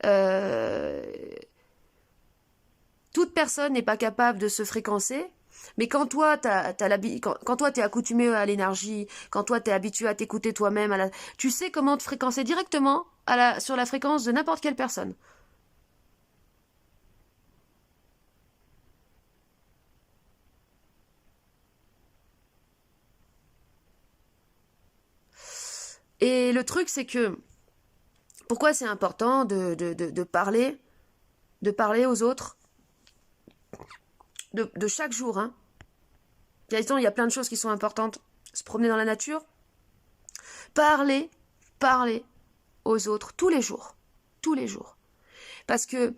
Euh, Toute personne n'est pas capable de se fréquencer, mais quand toi, quand toi, t'es accoutumé à l'énergie, quand toi, t'es habitué à t'écouter toi-même, tu sais comment te fréquencer directement sur la fréquence de n'importe quelle personne. Et le truc, c'est que, pourquoi c'est important de parler aux autres, de chaque jour, hein. Il y a plein de choses qui sont importantes. Se promener dans la nature, parler, parler aux autres tous les jours. Tous les jours. Parce que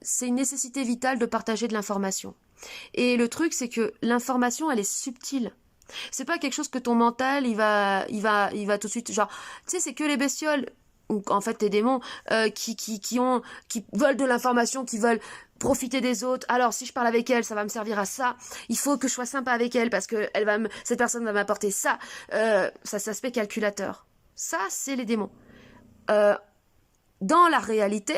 c'est une nécessité vitale de partager de l'information. Et le truc, c'est que l'information, elle est subtile. C'est pas quelque chose que ton mental, il va tout de suite, genre, tu sais, c'est que les bestioles, ou en fait tes démons, qui veulent de l'information, qui veulent profiter des autres. Alors, si je parle avec elle, ça va me servir à ça. Il faut que je sois sympa avec elle parce que cette personne va m'apporter ça. Ça, c'est l'aspect calculateur. Ça, c'est les démons. Euh, dans la réalité,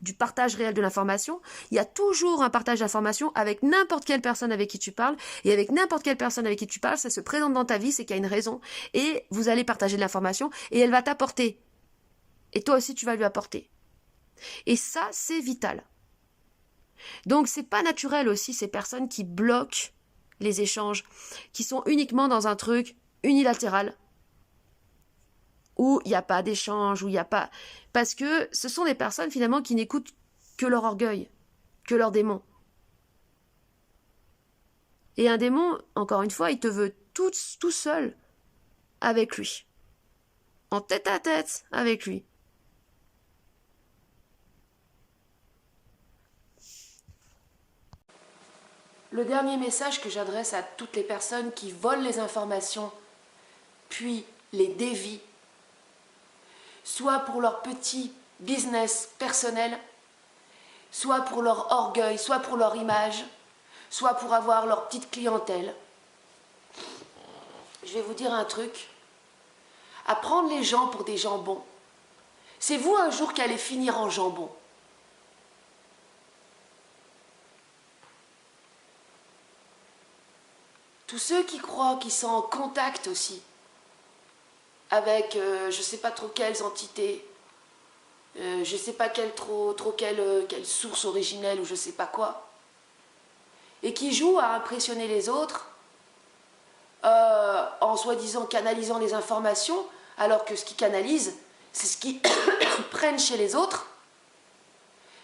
du partage réel de l'information, il y a toujours un partage d'information avec n'importe quelle personne avec qui tu parles, et avec n'importe quelle personne avec qui tu parles, ça se présente dans ta vie, c'est qu'il y a une raison, et vous allez partager de l'information, et elle va t'apporter, et toi aussi tu vas lui apporter. Et ça, c'est vital. Donc c'est pas naturel aussi ces personnes qui bloquent les échanges, qui sont uniquement dans un truc unilatéral, où il n'y a pas d'échange, où il n'y a pas... Parce que ce sont des personnes finalement qui n'écoutent que leur orgueil, que leur démon. Et un démon, encore une fois, il te veut tout seul avec lui. En tête à tête avec lui. Le dernier message que j'adresse à toutes les personnes qui volent les informations, puis les dévient, soit pour leur petit business personnel, soit pour leur orgueil, soit pour leur image, soit pour avoir leur petite clientèle. Je vais vous dire un truc. À prendre les gens pour des jambons, c'est vous un jour qui allez finir en jambon. Tous ceux qui croient qu'ils sont en contact aussi avec je ne sais pas trop quelles entités, je ne sais pas quelle source originelle ou je ne sais pas quoi, et qui jouent à impressionner les autres en soi-disant canalisant les informations, alors que ce qu'ils canalisent, c'est ce qu'ils prennent chez les autres.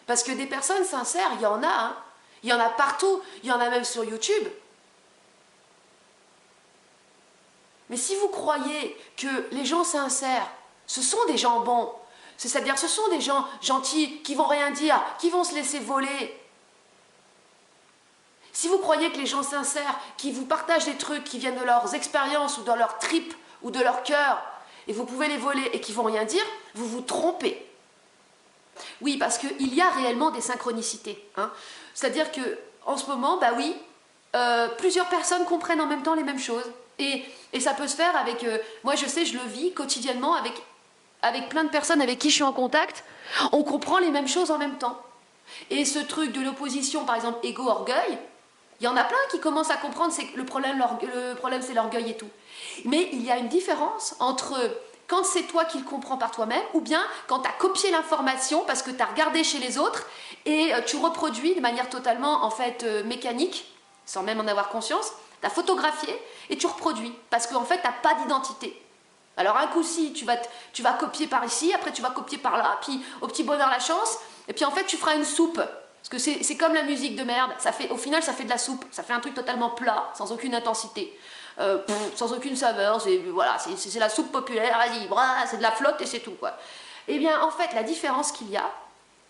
Parce que des personnes sincères, il y en a, hein. Il y en a partout, il y en a même sur YouTube. Mais si vous croyez que les gens sincères, ce sont des gens bons, c'est-à-dire ce sont des gens gentils, qui vont rien dire, qui vont se laisser voler. Si vous croyez que les gens sincères, qui vous partagent des trucs qui viennent de leurs expériences ou de leur tripes ou de leur cœur, et vous pouvez les voler et qui vont rien dire, vous vous trompez. Oui, parce qu'il y a réellement des synchronicités. Hein. C'est-à-dire que en ce moment, bah oui, plusieurs personnes comprennent en même temps les mêmes choses. Et ça peut se faire avec... moi, je sais, je le vis quotidiennement avec plein de personnes avec qui je suis en contact. On comprend les mêmes choses en même temps. Et ce truc de l'opposition, par exemple, égo-orgueil, il y en a plein qui commencent à comprendre que le problème c'est l'orgueil et tout. Mais il y a une différence entre quand c'est toi qui le comprends par toi-même ou bien quand tu as copié l'information parce que tu as regardé chez les autres et tu reproduis de manière totalement en fait mécanique, sans même en avoir conscience, tu as photographié et tu reproduis parce qu'en fait tu n'as pas d'identité. Alors un coup si tu vas copier par ici, après tu vas copier par là, puis au petit bonheur la chance, et puis en fait tu feras une soupe. Parce que c'est comme la musique de merde, au final ça fait de la soupe, ça fait un truc totalement plat, sans aucune intensité, sans aucune saveur, voilà, c'est la soupe populaire, vas-y, c'est de la flotte et c'est tout quoi. Eh bien en fait la différence qu'il y a,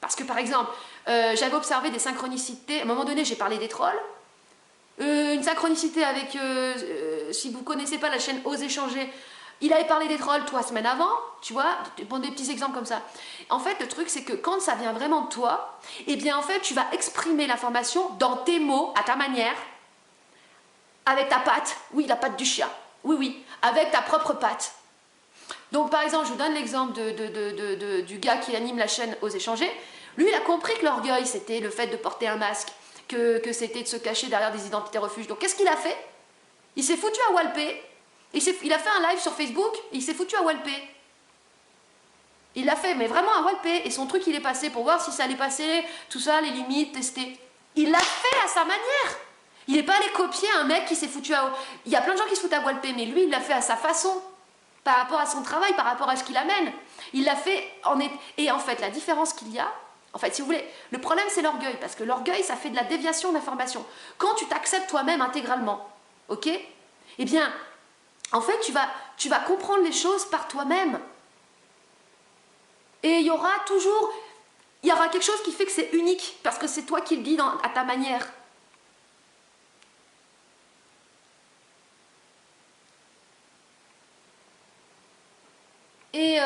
parce que par exemple, j'avais observé des synchronicités, à un moment donné j'ai parlé des trolls, une synchronicité avec, si vous ne connaissez pas la chaîne Ose échanger, il avait parlé des trolls 3 semaines avant, tu vois, bon, des petits exemples comme ça. En fait, le truc, c'est que quand ça vient vraiment de toi, eh bien, en fait, tu vas exprimer l'information dans tes mots, à ta manière, avec ta patte. Oui, la patte du chien. Oui, oui, avec ta propre patte. Donc, par exemple, je vous donne l'exemple du gars qui anime la chaîne Ose échanger. Lui, il a compris que l'orgueil, c'était le fait de porter un masque, que c'était de se cacher derrière des identités refuges. Donc, qu'est-ce qu'il a fait? Il s'est foutu à walper. Il a fait un live sur Facebook et il s'est foutu à walper. Il l'a fait, mais vraiment à walper. Et son truc, il est passé pour voir si ça allait passer, tout ça, les limites, tester. Il l'a fait à sa manière. Il n'est pas allé copier un mec qui s'est foutu à... Il y a plein de gens qui se foutent à walper, mais lui, il l'a fait à sa façon. Par rapport à son travail, par rapport à ce qu'il amène. Il l'a fait Et en fait, la différence qu'il y a, en fait, si vous voulez, le problème, c'est l'orgueil. Parce que l'orgueil, ça fait de la déviation d'information. Quand tu t'acceptes toi-même intégralement, ok? Eh bien... En fait, tu vas comprendre les choses par toi-même. Et il y aura quelque chose qui fait que c'est unique, parce que c'est toi qui le dis à ta manière. Et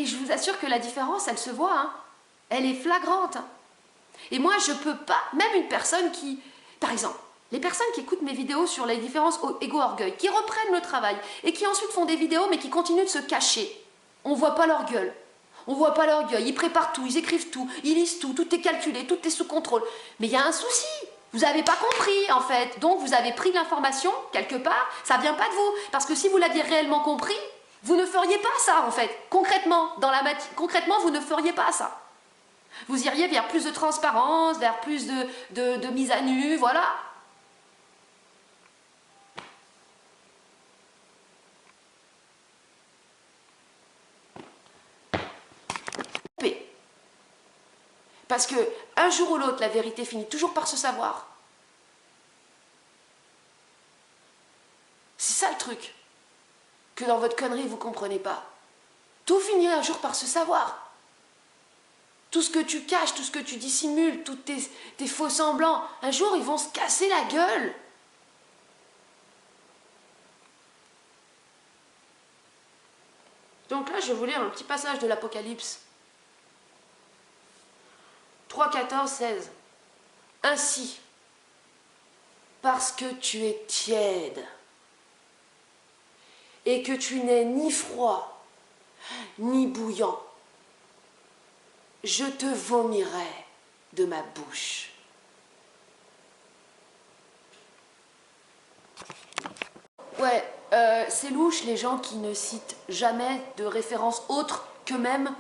je vous assure que la différence, elle se voit. Hein. Elle est flagrante. Hein. Et moi, je peux pas, même une personne qui, par exemple, les personnes qui écoutent mes vidéos sur les différences égo-orgueil, qui reprennent le travail et qui ensuite font des vidéos mais qui continuent de se cacher. On ne voit pas leur gueule. On ne voit pas leur gueule. Ils préparent tout, ils écrivent tout, ils lisent tout, tout est calculé, tout est sous contrôle. Mais il y a un souci. Vous n'avez pas compris en fait. Donc vous avez pris l'information quelque part, ça ne vient pas de vous. Parce que si vous l'aviez réellement compris, vous ne feriez pas ça en fait. Concrètement, concrètement, vous ne feriez pas ça. Vous iriez vers plus de transparence, vers plus de mise à nu, voilà. Parce que un jour ou l'autre, la vérité finit toujours par se savoir. C'est ça le truc. Que dans votre connerie, vous ne comprenez pas. Tout finit un jour par se savoir. Tout ce que tu caches, tout ce que tu dissimules, tous tes faux semblants, un jour ils vont se casser la gueule. Donc là, je vais vous lire un petit passage de l'Apocalypse. 3, 14, 16. Ainsi, parce que tu es tiède et que tu n'es ni froid ni bouillant, je te vomirai de ma bouche. Ouais, c'est louche les gens qui ne citent jamais de références autres qu'eux-mêmes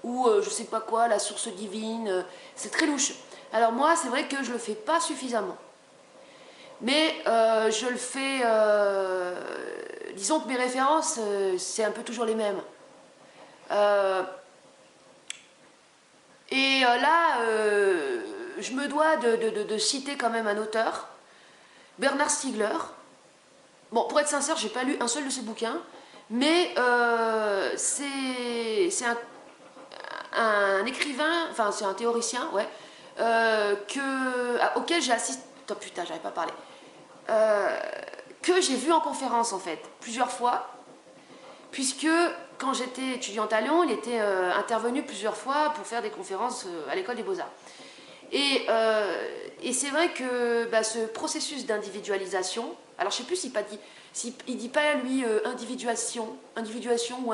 ou je sais pas quoi, la source divine, c'est très louche. Alors moi, c'est vrai que je le fais pas suffisamment. Mais je le fais, disons que mes références, c'est un peu toujours les mêmes. Là, je me dois de citer quand même un auteur, Bernard Stiegler. Bon, pour être sincère, j'ai pas lu un seul de ses bouquins, mais c'est un écrivain, enfin c'est un théoricien, ouais, auquel j'ai assisté. Oh putain, j'arrive pas à parler. Que j'ai vu en conférence en fait, plusieurs fois, puisque quand j'étais étudiante à Lyon, il était intervenu plusieurs fois pour faire des conférences à l'école des Beaux-Arts. Et c'est vrai que ce processus d'individualisation, alors je sais plus s'il dit pas lui individuation ou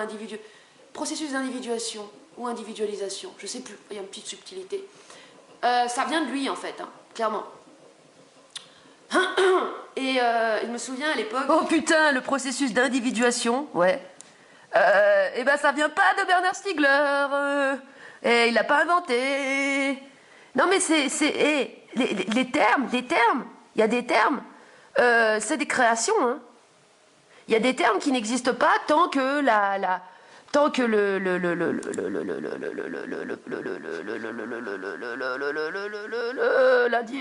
processus d'individuation ou individualisation, je sais plus, il y a une petite subtilité. Ça vient de lui en fait, hein, clairement. Et il me souvient à l'époque... Oh putain, le processus d'individuation, ouais. Ça vient pas de Bernard Stiegler. Et il l'a pas inventé. Non mais les termes, il y a des termes, c'est des créations, hein. Il y a des termes qui n'existent pas tant que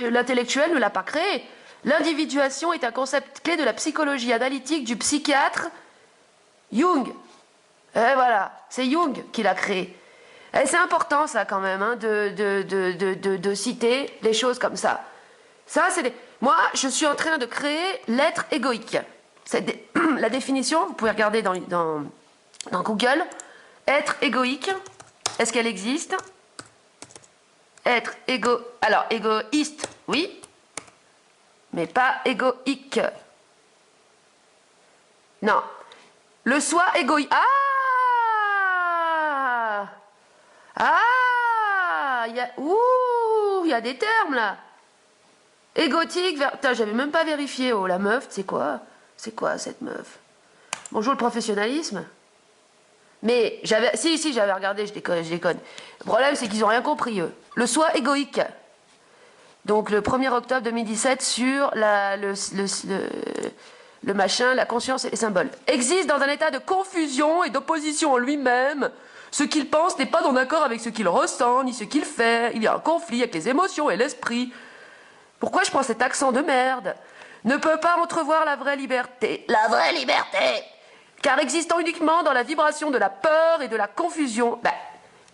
l'intellectuel ne l'a pas créé. L'individuation est un concept clé de la psychologie analytique du psychiatre Jung. Et voilà, c'est Jung qui l'a créé. Et c'est important ça quand même, hein, de citer des choses comme ça. Moi, je suis en train de créer l'être égoïque. La définition, vous pouvez regarder dans Google. Être égoïque, est-ce qu'elle existe? Alors, égoïste, oui, mais pas égoïque. Non. Le soi égoïque. Il y a des termes là. Égotique, j'avais même pas vérifié. Oh, la meuf, c'est quoi? C'est quoi cette meuf? Bonjour le professionnalisme. Mais j'avais regardé, je déconne. Le problème, c'est qu'ils n'ont rien compris, eux. Le soi égoïque. Donc, le 1er octobre 2017, sur le machin, la conscience et les symboles. Existe dans un état de confusion et d'opposition en lui-même. Ce qu'il pense n'est pas en accord avec ce qu'il ressent, ni ce qu'il fait. Il y a un conflit avec les émotions et l'esprit. Pourquoi je prends cet accent de merde? Ne peut pas entrevoir la vraie liberté. La vraie liberté! Car existant uniquement dans la vibration de la peur et de la confusion.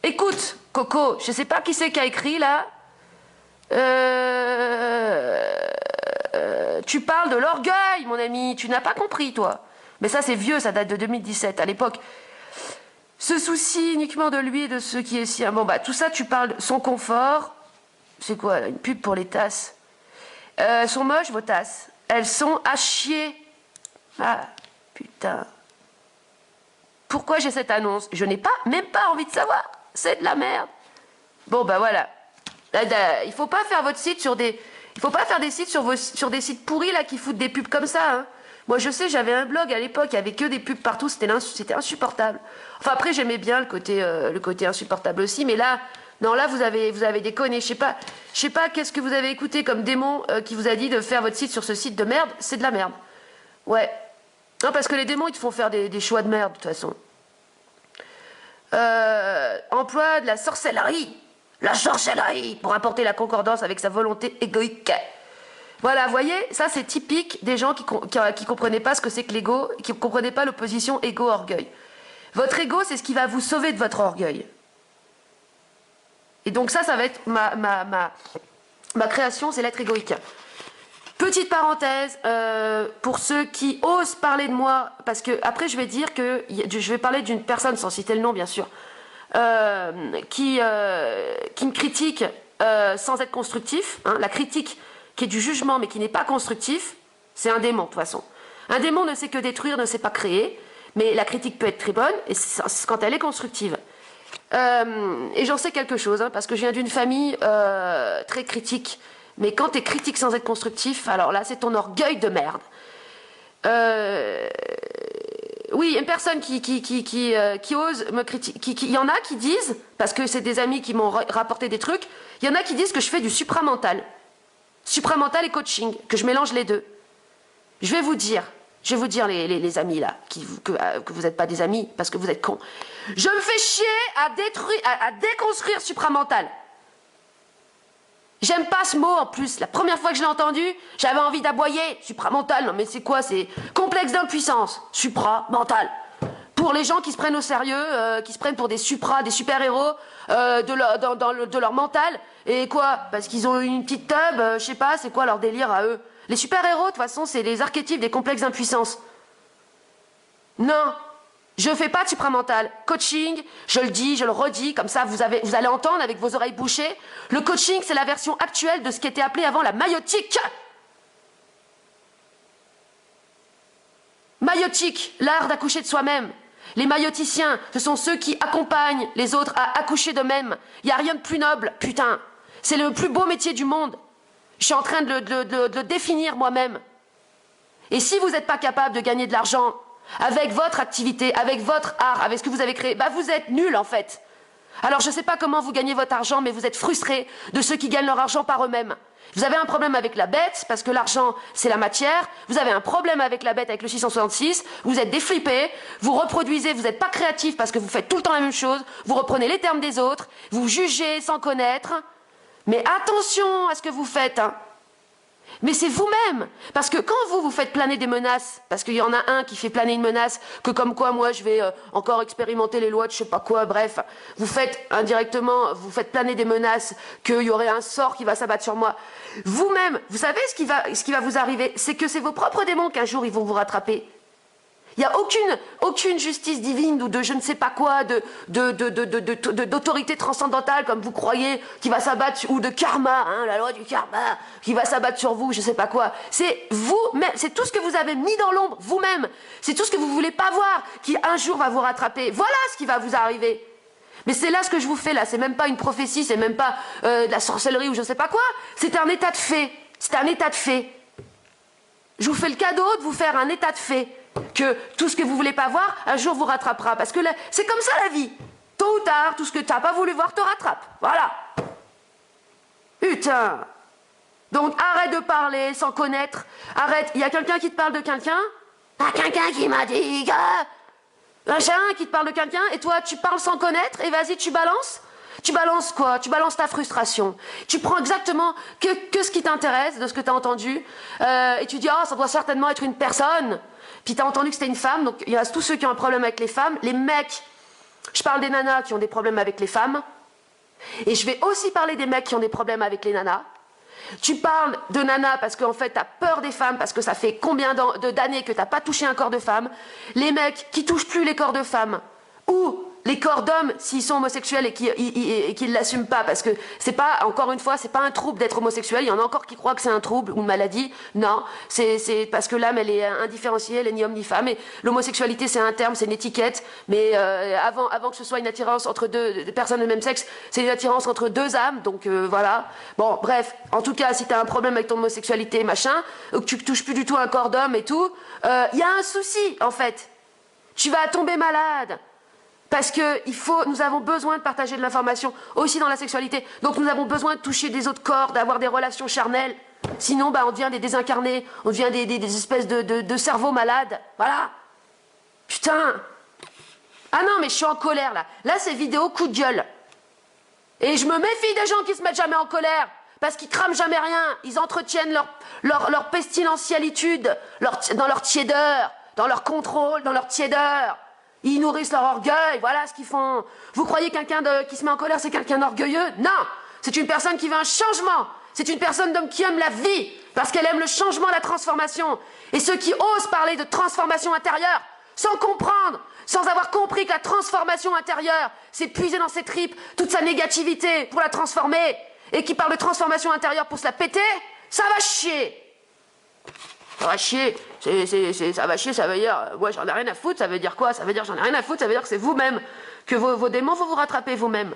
Écoute, Coco, je sais pas qui c'est qui a écrit là. Tu parles de l'orgueil, mon ami. Tu n'as pas compris, toi. Mais ça, c'est vieux, ça date de 2017. À l'époque, ce souci uniquement de lui et de ce qui est sien. Bon, tout ça, tu parles de son confort. C'est quoi, une pub pour les tasses? Sont moches, vos tasses. Elles sont à chier. Ah, putain. Pourquoi j'ai cette annonce? Je n'ai même pas envie de savoir. C'est de la merde. Bon, voilà. Il faut pas faire votre site sur des... Il faut pas faire des sites sur des sites pourris là qui foutent des pubs comme ça, hein. Moi, je sais, j'avais un blog à l'époque, il y avait que des pubs partout, c'était insupportable. Enfin, après, j'aimais bien le côté insupportable aussi, mais là, non, là, vous avez déconné. Je sais pas, qu'est-ce que vous avez écouté comme démon qui vous a dit de faire votre site sur ce site de merde. C'est de la merde. Ouais. Non, parce que les démons, ils te font faire des choix de merde, de toute façon. Emploi de la sorcellerie. La sorcellerie pour apporter la concordance avec sa volonté égoïque. Voilà, vous voyez, ça c'est typique des gens qui comprenaient pas ce que c'est que l'ego, qui comprenaient pas l'opposition ego-orgueil. Votre ego, c'est ce qui va vous sauver de votre orgueil. Et donc ça va être ma création, c'est l'être égoïque. Petite parenthèse, pour ceux qui osent parler de moi, parce que après je vais dire que je vais parler d'une personne, sans citer le nom bien sûr, qui me critique sans être constructif. Hein, la critique qui est du jugement mais qui n'est pas constructif, c'est un démon de toute façon. Un démon ne sait que détruire, ne sait pas créer, mais la critique peut être très bonne et c'est quand elle est constructive. Et j'en sais quelque chose, hein, parce que je viens d'une famille très critique. Mais quand tu es critique sans être constructif, alors là, c'est ton orgueil de merde. Oui, une personne qui ose me critiquer. Il y en a qui disent, parce que c'est des amis qui m'ont rapporté des trucs, il y en a qui disent que je fais du supramental. Supramental et coaching, que je mélange les deux. Je vais vous dire, les amis là, que vous n'êtes pas des amis, parce que vous êtes cons. Je me fais chier à déconstruire supramental. J'aime pas ce mot en plus. La première fois que je l'ai entendu, j'avais envie d'aboyer. Supramental, non mais c'est quoi? C'est complexe d'impuissance. Supramental. Pour les gens qui se prennent au sérieux, qui se prennent pour des super-héros de leur mental. Et quoi? Parce qu'ils ont une petite tub, je sais pas, c'est quoi leur délire à eux? Les super-héros, de toute façon, c'est les archétypes des complexes d'impuissance. Non. Je fais pas de supramental. Coaching, je le dis, je le redis, comme ça vous allez entendre avec vos oreilles bouchées. Le coaching, c'est la version actuelle de ce qui était appelé avant la maïotique. Maïotique, l'art d'accoucher de soi-même. Les maïoticiens, ce sont ceux qui accompagnent les autres à accoucher d'eux-mêmes. Il n'y a rien de plus noble, putain. C'est le plus beau métier du monde. Je suis en train de le définir moi-même. Et si vous n'êtes pas capable de gagner de l'argent avec votre activité, avec votre art, avec ce que vous avez créé, bah vous êtes nul en fait. Alors je ne sais pas comment vous gagnez votre argent, mais vous êtes frustrés de ceux qui gagnent leur argent par eux-mêmes. Vous avez un problème avec la bête, parce que l'argent, c'est la matière. Vous avez un problème avec la bête, avec le 666. Vous êtes déflippés, vous reproduisez, vous n'êtes pas créatif parce que vous faites tout le temps la même chose. Vous reprenez les termes des autres, vous jugez sans connaître. Mais attention à ce que vous faites, hein. Mais c'est vous-même. Parce que quand vous faites planer des menaces, parce qu'il y en a un qui fait planer une menace, que comme quoi moi je vais encore expérimenter les lois de je sais pas quoi, bref, vous faites indirectement, vous faites planer des menaces, qu'il y aurait un sort qui va s'abattre sur moi. Vous-même, vous savez ce qui va vous arriver, c'est que c'est vos propres démons qu'un jour ils vont vous rattraper. Il n'y a aucune justice divine ou de je ne sais pas quoi, d'autorité transcendantale comme vous croyez, qui va s'abattre, ou de karma, hein, la loi du karma, qui va s'abattre sur vous, je ne sais pas quoi. C'est vous-même, c'est tout ce que vous avez mis dans l'ombre, vous-même. C'est tout ce que vous ne voulez pas voir, qui un jour va vous rattraper. Voilà ce qui va vous arriver. Mais c'est là ce que je vous fais là, c'est même pas une prophétie, c'est même pas de la sorcellerie ou je ne sais pas quoi. C'est un état de fait. C'est un état de fait. Je vous fais le cadeau de vous faire un état de fait. Que tout ce que vous voulez pas voir, un jour vous rattrapera. Parce que c'est comme ça la vie. Tôt ou tard, tout ce que tu n'as pas voulu voir te rattrape. Voilà. Putain. Donc arrête de parler sans connaître. Arrête. Il y a quelqu'un qui te parle de quelqu'un? Ah, quelqu'un qui m'a dit que... Machin qui te parle de quelqu'un et toi tu parles sans connaître et vas-y tu balances. Tu balances quoi? Tu balances ta frustration. Tu prends exactement que ce qui t'intéresse de ce que tu as entendu et tu dis « Ah, ça doit certainement être une personne ». Puis tu as entendu que c'était une femme, donc il y a tous ceux qui ont un problème avec les femmes. Les mecs, je parle des nanas qui ont des problèmes avec les femmes. Et je vais aussi parler des mecs qui ont des problèmes avec les nanas. Tu parles de nanas parce qu'en fait tu as peur des femmes, parce que ça fait combien d'années que tu n'as pas touché un corps de femme. Les mecs qui touchent plus les corps de femmes. Ou les corps d'hommes, s'ils sont homosexuels et qu'ils ne l'assument pas, parce que c'est pas, encore une fois, c'est pas un trouble d'être homosexuel, il y en a encore qui croient que c'est un trouble ou une maladie, non, c'est parce que l'âme, elle est indifférenciée, elle est ni homme ni femme, et l'homosexualité, c'est un terme, c'est une étiquette, mais avant que ce soit une attirance entre deux personnes de même sexe, c'est une attirance entre deux âmes, donc voilà. Bon, bref, en tout cas, si tu as un problème avec ton homosexualité, machin, ou que tu touches plus du tout un corps d'homme et tout, il y a un souci, en fait. Tu vas tomber malade. Parce que nous avons besoin de partager de l'information, aussi dans la sexualité. Donc nous avons besoin de toucher des autres corps, d'avoir des relations charnelles. Sinon, on devient des désincarnés, on devient des espèces de cerveaux malades. Voilà. Putain. Ah non, mais je suis en colère, là. Là, c'est vidéo coup de gueule. Et je me méfie des gens qui se mettent jamais en colère. Parce qu'ils crament jamais rien. Ils entretiennent leur pestilentialité dans leur tiédeur, dans leur contrôle, dans leur tiédeur. Ils nourrissent leur orgueil, voilà ce qu'ils font. Vous croyez quelqu'un qui se met en colère, c'est quelqu'un d'orgueilleux? Non, c'est une personne qui veut un changement. C'est une personne qui aime la vie, parce qu'elle aime le changement, la transformation. Et ceux qui osent parler de transformation intérieure, sans comprendre, sans avoir compris que la transformation intérieure, c'est puiser dans ses tripes toute sa négativité pour la transformer, et qui parle de transformation intérieure pour se la péter, ça va chier. Ça va chier, ça va chier, ça veut dire, ouais, j'en ai rien à foutre, ça veut dire quoi? Ça veut dire j'en ai rien à foutre, ça veut dire que c'est vous-même, que vos démons vont vous rattraper vous-même.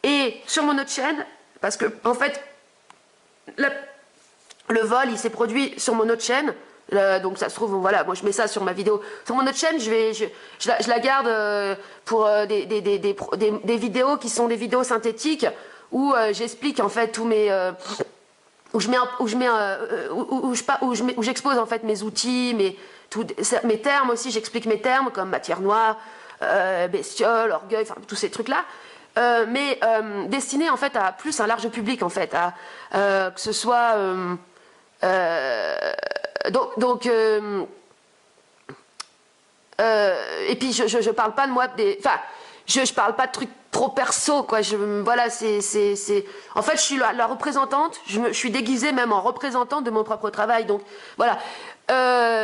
Et sur mon autre chaîne, parce que, en fait, le vol, il s'est produit sur mon autre chaîne, donc ça se trouve, voilà, moi je mets ça sur ma vidéo. Sur mon autre chaîne, je la garde pour des vidéos qui sont des vidéos synthétiques, où j'explique en fait tous mes... où j'expose en fait mes outils, mes termes aussi, j'explique mes termes comme matière noire, bestiole, orgueil, enfin tous ces trucs-là, mais destinés en fait à plus un large public en fait, que ce soit et puis je parle pas de moi enfin je parle pas de trucs trop perso quoi, voilà, en fait je suis la représentante, je suis déguisée même en représentante de mon propre travail, donc voilà,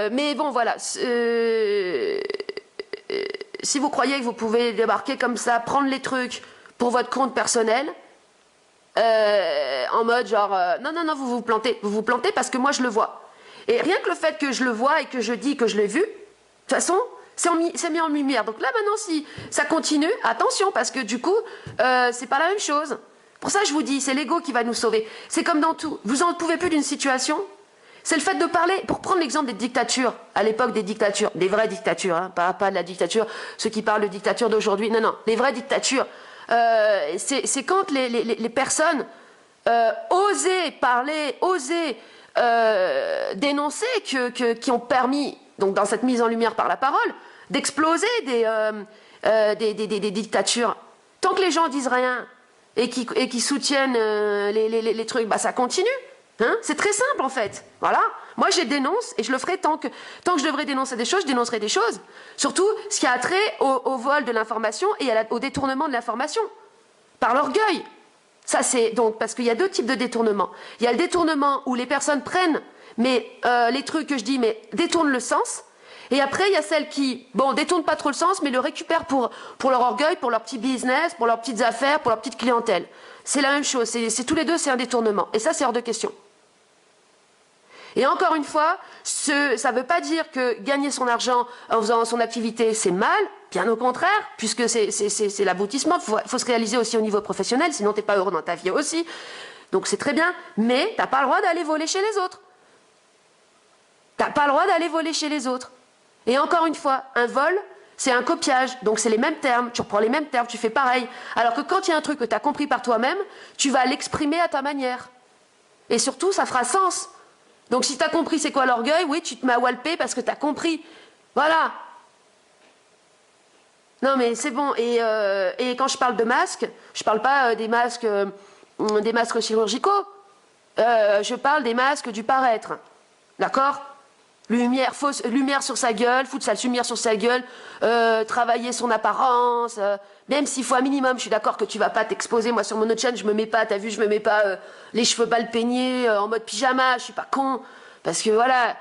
mais bon voilà, si vous croyez que vous pouvez débarquer comme ça, prendre les trucs pour votre compte personnel, en mode genre non vous vous plantez parce que moi je le vois, et rien que le fait que je le vois et que je dis que je l'ai vu, de toute façon c'est mis en lumière. Donc là maintenant, si ça continue, attention, parce que du coup c'est pas la même chose. Pour ça je vous dis, c'est l'ego qui va nous sauver. C'est comme dans tout, vous en pouvez plus d'une situation, c'est le fait de parler. Pour prendre l'exemple des dictatures, à l'époque des dictatures, des vraies dictatures, hein, pas de la dictature, ceux qui parlent de dictature d'aujourd'hui, non, les vraies dictatures, c'est quand les personnes osaient parler, osaient dénoncer, qui ont permis, donc dans cette mise en lumière par la parole, d'exploser des dictatures. Tant que les gens disent rien et qui soutiennent les trucs, bah ça continue. Hein, c'est très simple en fait. Voilà. Moi je dénonce et je le ferai tant que je devrais dénoncer des choses, je dénoncerai des choses. Surtout ce qui a trait au vol de l'information et au détournement de l'information par l'orgueil. Ça c'est donc parce qu'il y a deux types de détournement. Il y a le détournement où les personnes prennent les trucs que je dis mais détournent le sens. Et après il y a celles qui détournent pas trop le sens mais le récupèrent pour leur orgueil, pour leur petit business, pour leurs petites affaires, pour leur petite clientèle. C'est la même chose. C'est tous les deux, c'est un détournement. Et ça c'est hors de question. Et encore une fois, ça ne veut pas dire que gagner son argent en faisant son activité, c'est mal, bien au contraire, puisque c'est l'aboutissement. Il faut se réaliser aussi au niveau professionnel, sinon tu n'es pas heureux dans ta vie aussi. Donc c'est très bien, mais tu n'as pas le droit d'aller voler chez les autres. Tu n'as pas le droit d'aller voler chez les autres. Et encore une fois, un vol, c'est un copiage, donc c'est les mêmes termes, tu reprends les mêmes termes, tu fais pareil. Alors que quand il y a un truc que tu as compris par toi-même, tu vas l'exprimer à ta manière. Et surtout, ça fera sens. Donc si tu as compris c'est quoi l'orgueil, oui, tu te mets à walper parce que tu as compris. Voilà. Non mais c'est bon. Et quand je parle de masques, je parle pas des masques chirurgicaux. Je parle des masques du paraître. D'accord ? Lumière sur sa gueule, foutre sa lumière sur sa gueule, travailler son apparence, même s'il faut un minimum, je suis d'accord que tu vas pas t'exposer, moi sur mon autre chaîne, je me mets pas, t'as vu, je me mets pas les cheveux mal peignés, en mode pyjama, je suis pas con, parce que voilà,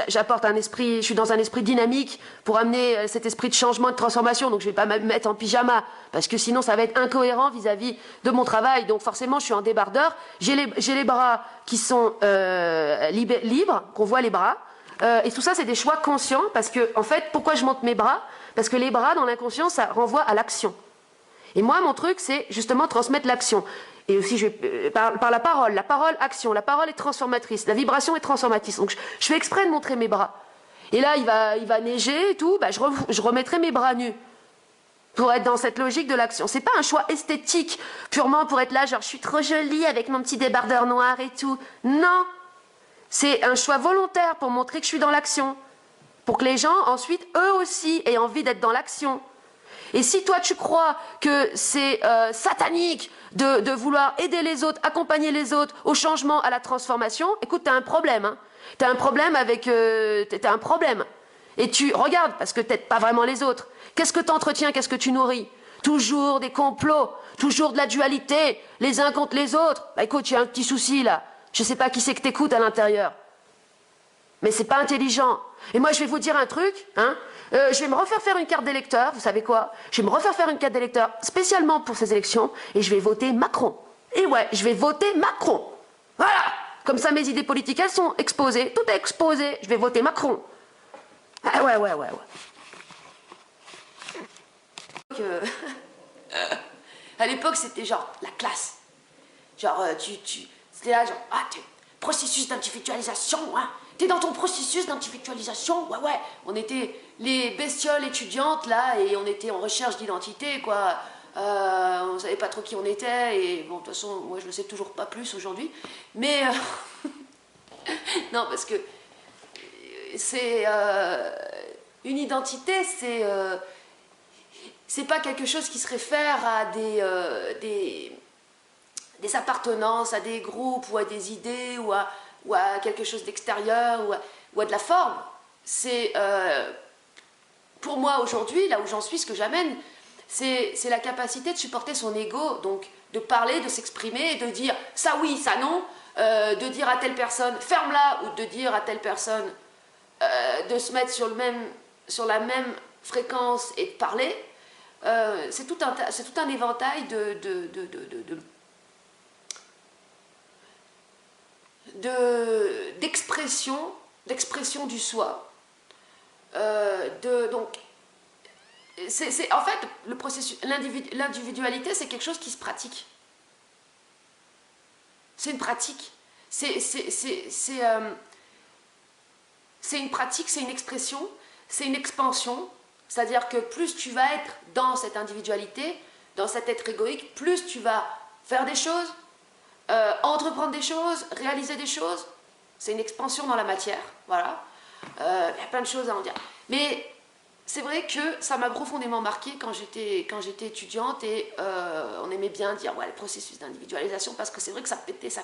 j'apporte un esprit, je suis dans un esprit dynamique pour amener cet esprit de changement, de transformation, donc je vais pas me mettre en pyjama, parce que sinon ça va être incohérent vis-à-vis de mon travail, donc forcément je suis en débardeur, j'ai les bras qui sont libres, qu'on voit les bras, et tout ça c'est des choix conscients, parce que en fait, pourquoi je monte mes bras ? Parce que les bras dans l'inconscient ça renvoie à l'action. Et moi mon truc c'est justement transmettre l'action. Et aussi par la parole, action, la parole est transformatrice, la vibration est transformatrice. Donc je fais exprès de montrer mes bras. Et là il va neiger et tout, bah, je remettrai mes bras nus. Pour être dans cette logique de l'action. C'est pas un choix esthétique, purement pour être là, genre je suis trop jolie avec mon petit débardeur noir et tout. Non. C'est un choix volontaire pour montrer que je suis dans l'action. Pour que les gens, ensuite, eux aussi, aient envie d'être dans l'action. Et si toi tu crois que c'est satanique de vouloir aider les autres, accompagner les autres au changement, à la transformation, écoute, t'as un problème. Hein. T'as un problème avec... t'as un problème. Et tu regardes, parce que t'aides pas vraiment les autres. Qu'est-ce que tu entretiens, qu'est-ce que tu nourris? Toujours des complots, toujours de la dualité, les uns contre les autres. Bah écoute, il y a un petit souci là. Je sais pas qui c'est que t'écoutes à l'intérieur. Mais c'est pas intelligent. Et moi je vais vous dire un truc, hein. Je vais me refaire faire une carte d'électeur, vous savez quoi? Je vais me refaire faire une carte d'électeur spécialement pour ces élections et je vais voter Macron. Et ouais, je vais voter Macron. Voilà. Comme ça mes idées politiques, elles sont exposées, tout est exposé. Je vais voter Macron. Ah ouais. À l'époque, c'était genre la classe. Genre, c'était là, genre, ah, processus d'individualisation, hein. T'es dans ton processus d'individualisation, ouais. On était les bestioles étudiantes, là, et on était en recherche d'identité, quoi. On savait pas trop qui on était, et bon, de toute façon, moi, je ne sais toujours pas plus aujourd'hui. Mais, non, parce que c'est... une identité, c'est pas quelque chose qui se réfère à des appartenances, à des groupes, ou à des idées, ou à quelque chose d'extérieur, ou à de la forme. C'est, pour moi aujourd'hui, là où j'en suis, ce que j'amène, c'est la capacité de supporter son ego, donc de parler, de s'exprimer, de dire ça oui, ça non, de dire à telle personne ferme-la, ou de dire à telle personne de se mettre sur la même fréquence et de parler. C'est tout un éventail d'expression du soi. Donc, en fait, le processus, l'individualité, c'est quelque chose qui se pratique. C'est une pratique. C'est une pratique, c'est une expression, c'est une expansion. C'est-à-dire que plus tu vas être dans cette individualité, dans cet être égoïque, plus tu vas faire des choses, entreprendre des choses, réaliser des choses. C'est une expansion dans la matière, voilà. Il y a plein de choses à en dire. Mais c'est vrai que ça m'a profondément marqué quand j'étais étudiante et on aimait bien dire ouais, le processus d'individualisation parce que c'est vrai que ça pétait, ça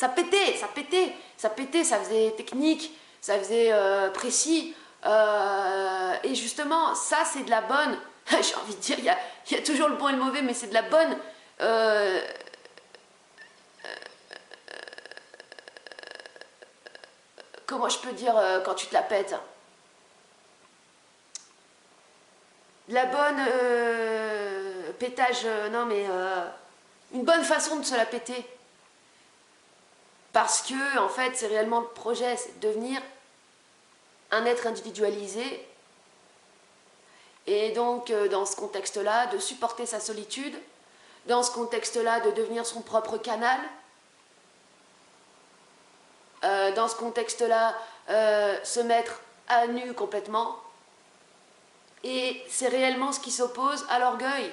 pétait, ça faisait technique, ça faisait précis. Et justement, ça c'est de la bonne, j'ai envie de dire, il y a toujours le bon et le mauvais, mais c'est de la bonne comment je peux dire quand tu te la pètes, de la bonne pétage, non mais une bonne façon de se la péter, parce que en fait c'est réellement le projet, c'est de devenir un être individualisé, et donc dans ce contexte-là, de supporter sa solitude, dans ce contexte-là, de devenir son propre canal, dans ce contexte-là, se mettre à nu complètement, et c'est réellement ce qui s'oppose à l'orgueil,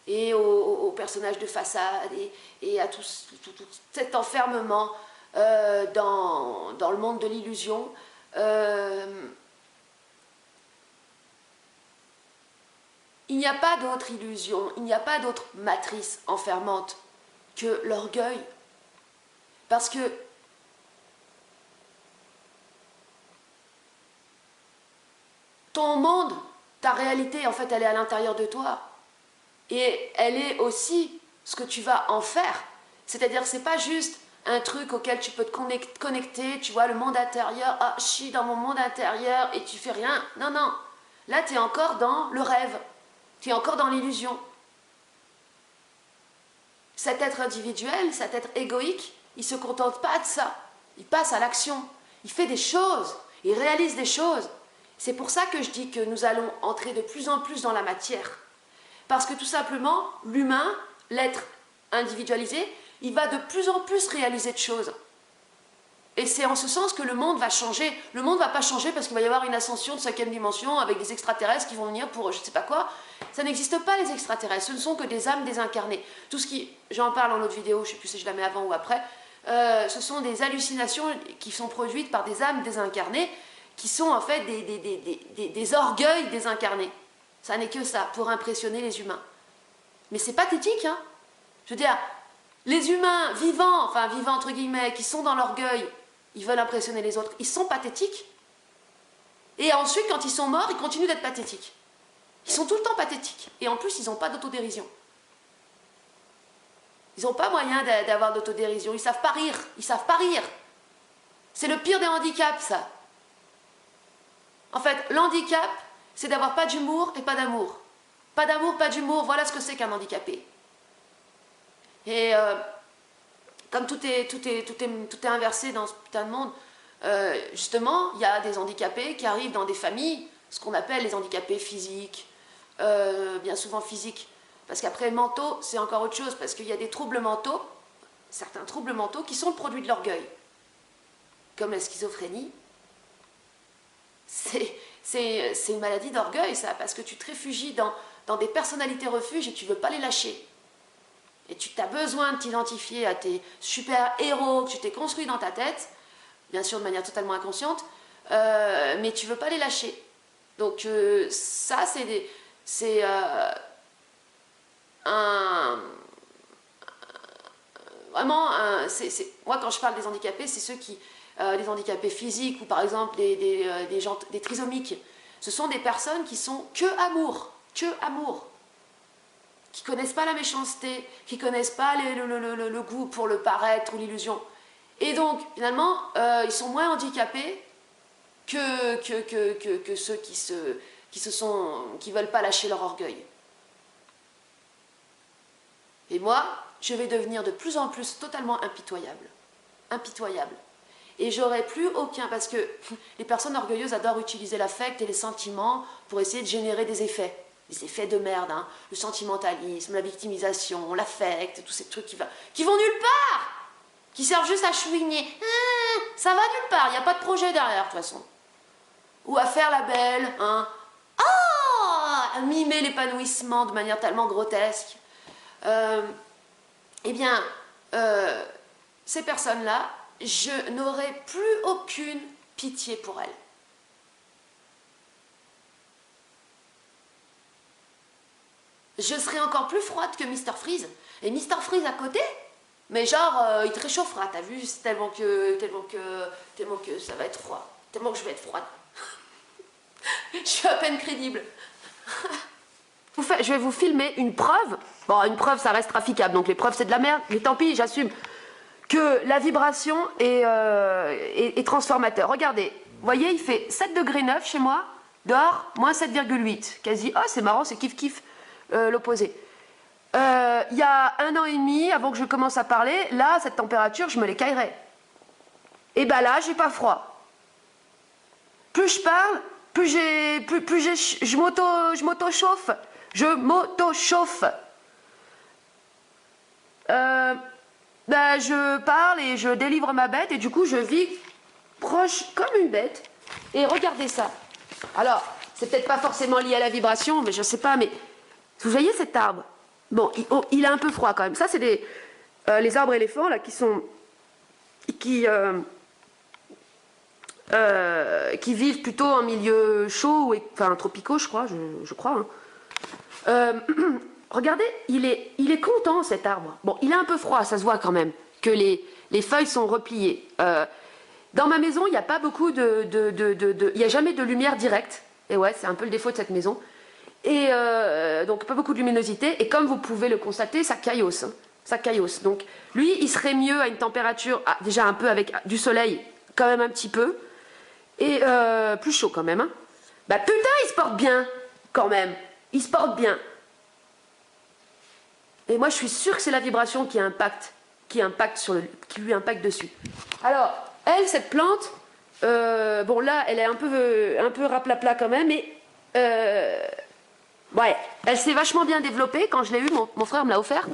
et au personnage de façade, et à tout cet enfermement dans le monde de l'illusion. Il n'y a pas d'autre illusion, il n'y a pas d'autre matrice enfermante que l'orgueil. Parce que ton monde, ta réalité, en fait, elle est à l'intérieur de toi. Et elle est aussi ce que tu vas en faire. C'est-à-dire que c'est pas juste un truc auquel tu peux te connecter, tu vois, le monde intérieur, ah, je suis dans mon monde intérieur et tu fais rien. Non, non. Là, tu es encore dans le rêve. Tu es encore dans l'illusion. Cet être individuel, cet être égoïque, il ne se contente pas de ça. Il passe à l'action. Il fait des choses. Il réalise des choses. C'est pour ça que je dis que nous allons entrer de plus en plus dans la matière. Parce que tout simplement, l'humain, l'être individualisé, il va de plus en plus réaliser de choses. Et c'est en ce sens que le monde va changer. Le monde ne va pas changer parce qu'il va y avoir une ascension de 5e dimension avec des extraterrestres qui vont venir pour je ne sais pas quoi. Ça n'existe pas, les extraterrestres. Ce ne sont que des âmes désincarnées. Tout ce qui... J'en parle en autre vidéo, je ne sais plus si je la mets avant ou après. Ce sont des hallucinations qui sont produites par des âmes désincarnées qui sont en fait des orgueils désincarnés. Ça n'est que ça, pour impressionner les humains. Mais c'est pathétique, hein. Je veux dire, les humains vivants, enfin vivants entre guillemets, qui sont dans l'orgueil, ils veulent impressionner les autres, ils sont pathétiques. Et ensuite, quand ils sont morts, ils continuent d'être pathétiques. Ils sont tout le temps pathétiques. Et en plus, ils n'ont pas d'autodérision. Ils n'ont pas moyen d'avoir d'autodérision. Ils ne savent pas rire. Ils ne savent pas rire. C'est le pire des handicaps, ça. En fait, l'handicap, c'est d'avoir pas d'humour et pas d'amour. Pas d'amour, pas d'humour, voilà ce que c'est qu'un handicapé. Et comme tout est inversé dans ce putain de monde, justement, il y a des handicapés qui arrivent dans des familles, ce qu'on appelle les handicapés physiques, bien souvent physiques. Parce qu'après, mentaux, c'est encore autre chose, parce qu'il y a des troubles mentaux, certains troubles mentaux, qui sont le produit de l'orgueil. Comme la schizophrénie. C'est une maladie d'orgueil, ça, parce que tu te réfugies dans des personnalités refuges et tu ne veux pas les lâcher. Et tu as besoin de t'identifier à tes super-héros que tu t'es construit dans ta tête, bien sûr de manière totalement inconsciente, mais tu ne veux pas les lâcher. Donc ça, c'est vraiment, moi quand je parle des handicapés, c'est ceux qui, des handicapés physiques ou par exemple des trisomiques. Ce sont des personnes qui sont que amour, qui connaissent pas la méchanceté, qui connaissent pas le goût pour le paraître ou l'illusion. Et donc finalement, ils sont moins handicapés que ceux qui veulent pas lâcher leur orgueil. Et moi, je vais devenir de plus en plus totalement impitoyable. Impitoyable. Et j'aurai plus aucun... Parce que les personnes orgueilleuses adorent utiliser l'affect et les sentiments pour essayer de générer des effets. Des effets de merde, hein. Le sentimentalisme, la victimisation, l'affect, tous ces trucs qui vont nulle part, qui servent juste à chouigner. Ça va nulle part, il n'y a pas de projet derrière, de toute façon. Ou à faire la belle, hein. À mimer l'épanouissement de manière tellement grotesque. Eh bien, ces personnes-là, je n'aurai plus aucune pitié pour elles. Je serai encore plus froide que Mr. Freeze. Et Mr. Freeze à côté, mais genre, il te réchauffera, t'as vu, tellement que ça va être froid. Tellement que je vais être froide. Je suis à peine crédible. Je vais vous filmer une preuve. Bon, une preuve, ça reste traficable, donc les preuves, c'est de la merde, mais tant pis, j'assume. Que la vibration est transformateur. Regardez, vous voyez, il fait 7 degrés 9 chez moi, dehors, moins 7,8. Quasi, c'est marrant, c'est kiff-kiff, l'opposé. Il y a 1 an et demi, avant que je commence à parler, là, cette température, je me les caillerais. Et ben là, j'ai pas froid. Plus je parle, je m'auto-chauffe. Je m'auto-chauffe. Je parle et je délivre ma bête et du coup je vis proche comme une bête. Et regardez ça. Alors, c'est peut-être pas forcément lié à la vibration, mais je sais pas, mais vous voyez cet arbre? Bon, il a un peu froid quand même. Ça, c'est les arbres éléphants là qui vivent plutôt en milieu chaud, enfin tropicaux, je crois, je crois. Hein. Regardez, il est content cet arbre. Bon, il est un peu froid, ça se voit quand même, que les feuilles sont repliées. Dans ma maison, il n'y a pas beaucoup il n'y a jamais de lumière directe. Et ouais, c'est un peu le défaut de cette maison. Et donc, pas beaucoup de luminosité. Et comme vous pouvez le constater, ça caillasse. Hein, ça caillasse. Donc, lui, il serait mieux à une température, déjà un peu avec du soleil, quand même un petit peu. Et plus chaud quand même. Hein. Bah putain, il se porte bien, quand même. Il se porte bien. Et moi, je suis sûre que c'est la vibration qui lui impacte dessus. Alors, elle, cette plante, bon là, elle est un peu raplapla quand même, mais ouais, elle s'est vachement bien développée. Quand je l'ai eue, mon frère me l'a offert.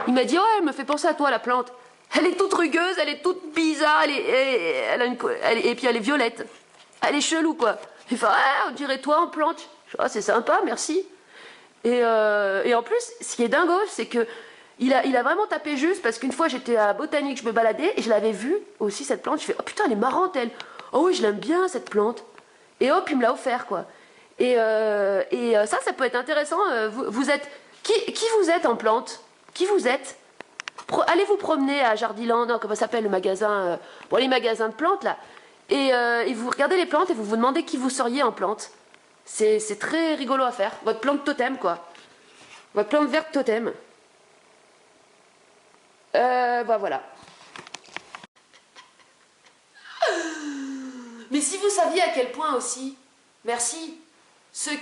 Il m'a dit, ouais, elle me fait penser à toi, la plante. Elle est toute rugueuse, elle est toute bizarre, et puis elle est violette. Elle est chelou, quoi. Il fait, ouais, on dirait toi en plante. Je dis, c'est sympa, merci. Et en plus, ce qui est dingo, c'est que il a vraiment tapé juste, parce qu'une fois j'étais à Botanique, je me baladais et je l'avais vue aussi cette plante. Je fais, oh putain, elle est marrante elle. Oh oui, je l'aime bien cette plante. Et hop, il me l'a offert quoi. Et ça peut être intéressant. Vous êtes qui vous êtes en plante? Qui vous êtes? Allez vous promener à Jardiland, non, comment ça s'appelle le magasin? Bon, les magasins de plantes là. Et vous regardez les plantes et vous vous demandez qui vous seriez en plante. C'est très rigolo à faire. Votre plante totem, quoi. Votre plante verte totem. Bah voilà. Mais si vous saviez à quel point aussi, merci, ceux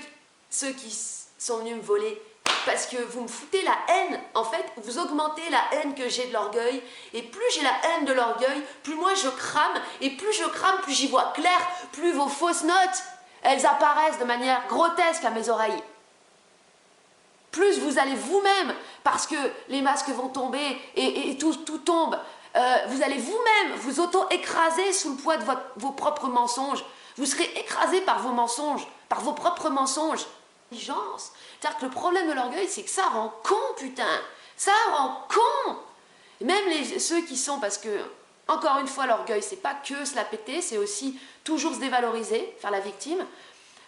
qui sont venus me voler, parce que vous me foutez la haine, en fait, vous augmentez la haine que j'ai de l'orgueil, et plus j'ai la haine de l'orgueil, plus moi je crame, et plus je crame, plus j'y vois clair, plus vos fausses notes, elles apparaissent de manière grotesque à mes oreilles. Plus vous allez vous-même, parce que les masques vont tomber, et tout tombe, vous allez vous-même vous auto-écraser sous le poids de vos propres mensonges. Vous serez écrasé par vos mensonges, par vos propres mensonges. C'est-à-dire que le problème de l'orgueil, c'est que ça rend con, putain. Ça rend con. Et même ceux qui sont, parce que, encore une fois, l'orgueil, c'est pas que se la péter, c'est aussi toujours se dévaloriser, faire la victime.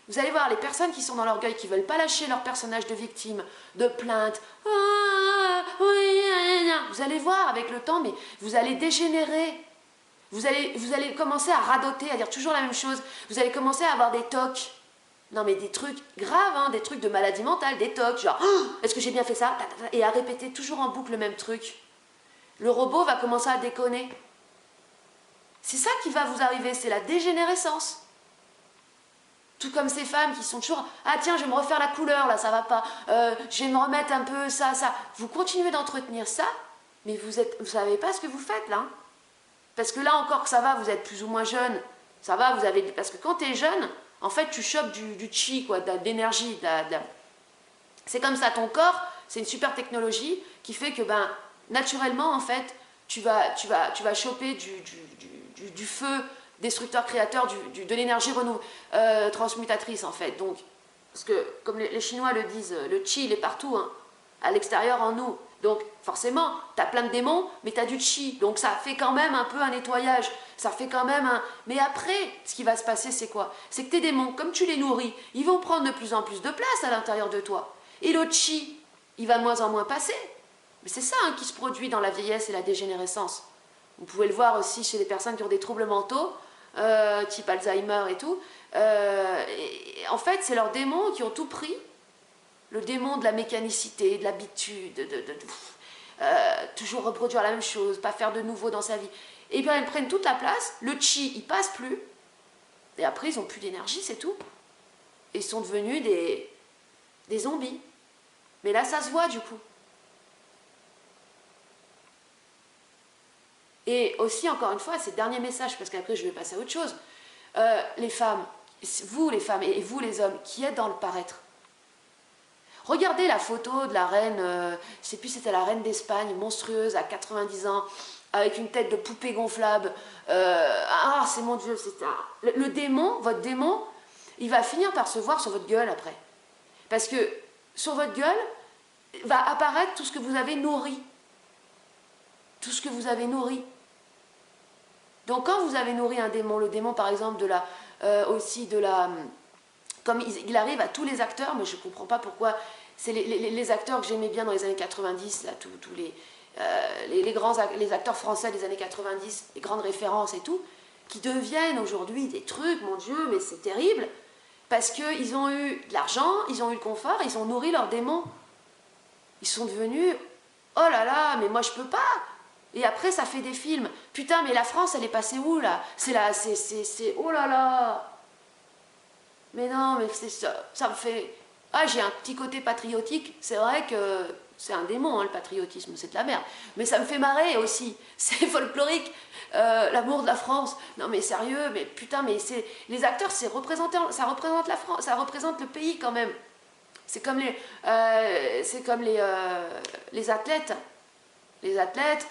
Vous allez voir, les personnes qui sont dans l'orgueil, qui ne veulent pas lâcher leur personnage de victime, de plainte, vous allez voir avec le temps, mais vous allez dégénérer. Vous allez commencer à radoter, à dire toujours la même chose. Vous allez commencer à avoir des tocs. Non mais des trucs graves, hein, des trucs de maladie mentale, des tocs, genre est-ce que j'ai bien fait ça? Et à répéter toujours en boucle le même truc. Le robot va commencer à déconner. C'est ça qui va vous arriver, c'est la dégénérescence. Tout comme ces femmes qui sont toujours ah tiens, je vais me refaire la couleur, là, ça va pas. Je vais me remettre un peu ça. Vous continuez d'entretenir ça, mais vous savez pas ce que vous faites là. Hein. Parce que là encore que ça va, vous êtes plus ou moins jeune. Ça va, parce que quand tu es jeune, en fait, tu chopes du chi, quoi, de l'énergie. C'est comme ça, ton corps, c'est une super technologie qui fait que, naturellement, en fait, tu vas choper du feu destructeur créateur, de l'énergie transmutatrice, en fait. Donc, parce que, comme les Chinois le disent, le chi, il est partout, hein, à l'extérieur, en nous. Donc, forcément, tu as plein de démons, mais tu as du chi. Donc, ça fait quand même un peu un nettoyage. Ça fait quand même un... Mais après, ce qui va se passer, c'est quoi? C'est que tes démons, comme tu les nourris, ils vont prendre de plus en plus de place à l'intérieur de toi. Et le chi, il va de moins en moins passer. Mais c'est ça hein, qui se produit dans la vieillesse et la dégénérescence. Vous pouvez le voir aussi chez les personnes qui ont des troubles mentaux, type Alzheimer et tout. En fait, c'est leurs démons qui ont tout pris. Le démon de la mécanicité, de l'habitude, toujours reproduire la même chose, pas faire de nouveau dans sa vie. Et bien, ils prennent toute la place, le chi, il passe plus, et après, ils n'ont plus d'énergie, c'est tout. Et ils sont devenus des zombies. Mais là, ça se voit, du coup. Et aussi, encore une fois, c'est le dernier message, parce qu'après, je vais passer à autre chose. Les femmes, vous les femmes et vous les hommes, qui êtes dans le paraître, regardez la photo de la reine, je sais plus, c'était la reine d'Espagne, monstrueuse, à 90 ans, avec une tête de poupée gonflable. C'est mon Dieu, c'est ça. Le démon, votre démon, il va finir par se voir sur votre gueule après. Parce que sur votre gueule va apparaître tout ce que vous avez nourri. Tout ce que vous avez nourri. Donc quand vous avez nourri un démon, le démon par exemple comme il arrive à tous les acteurs, mais je ne comprends pas pourquoi, c'est les acteurs que j'aimais bien dans les années 90, là, tous les acteurs français des années 90, les grandes références et tout, qui deviennent aujourd'hui des trucs, mon Dieu, mais c'est terrible, parce qu'ils ont eu de l'argent, ils ont eu le confort, ils ont nourri leurs démons. Ils sont devenus, oh là là, mais moi je peux pas. Et après ça fait des films. Putain, mais la France, elle est passée où là? Oh là là. Mais non, mais ça me fait... Ah, j'ai un petit côté patriotique. C'est vrai que c'est un démon, hein, le patriotisme, c'est de la merde. Mais ça me fait marrer aussi. C'est folklorique. L'amour de la France. Non mais sérieux, mais putain, mais les acteurs, ça représente la France, ça représente le pays quand même. C'est comme les athlètes. Les athlètes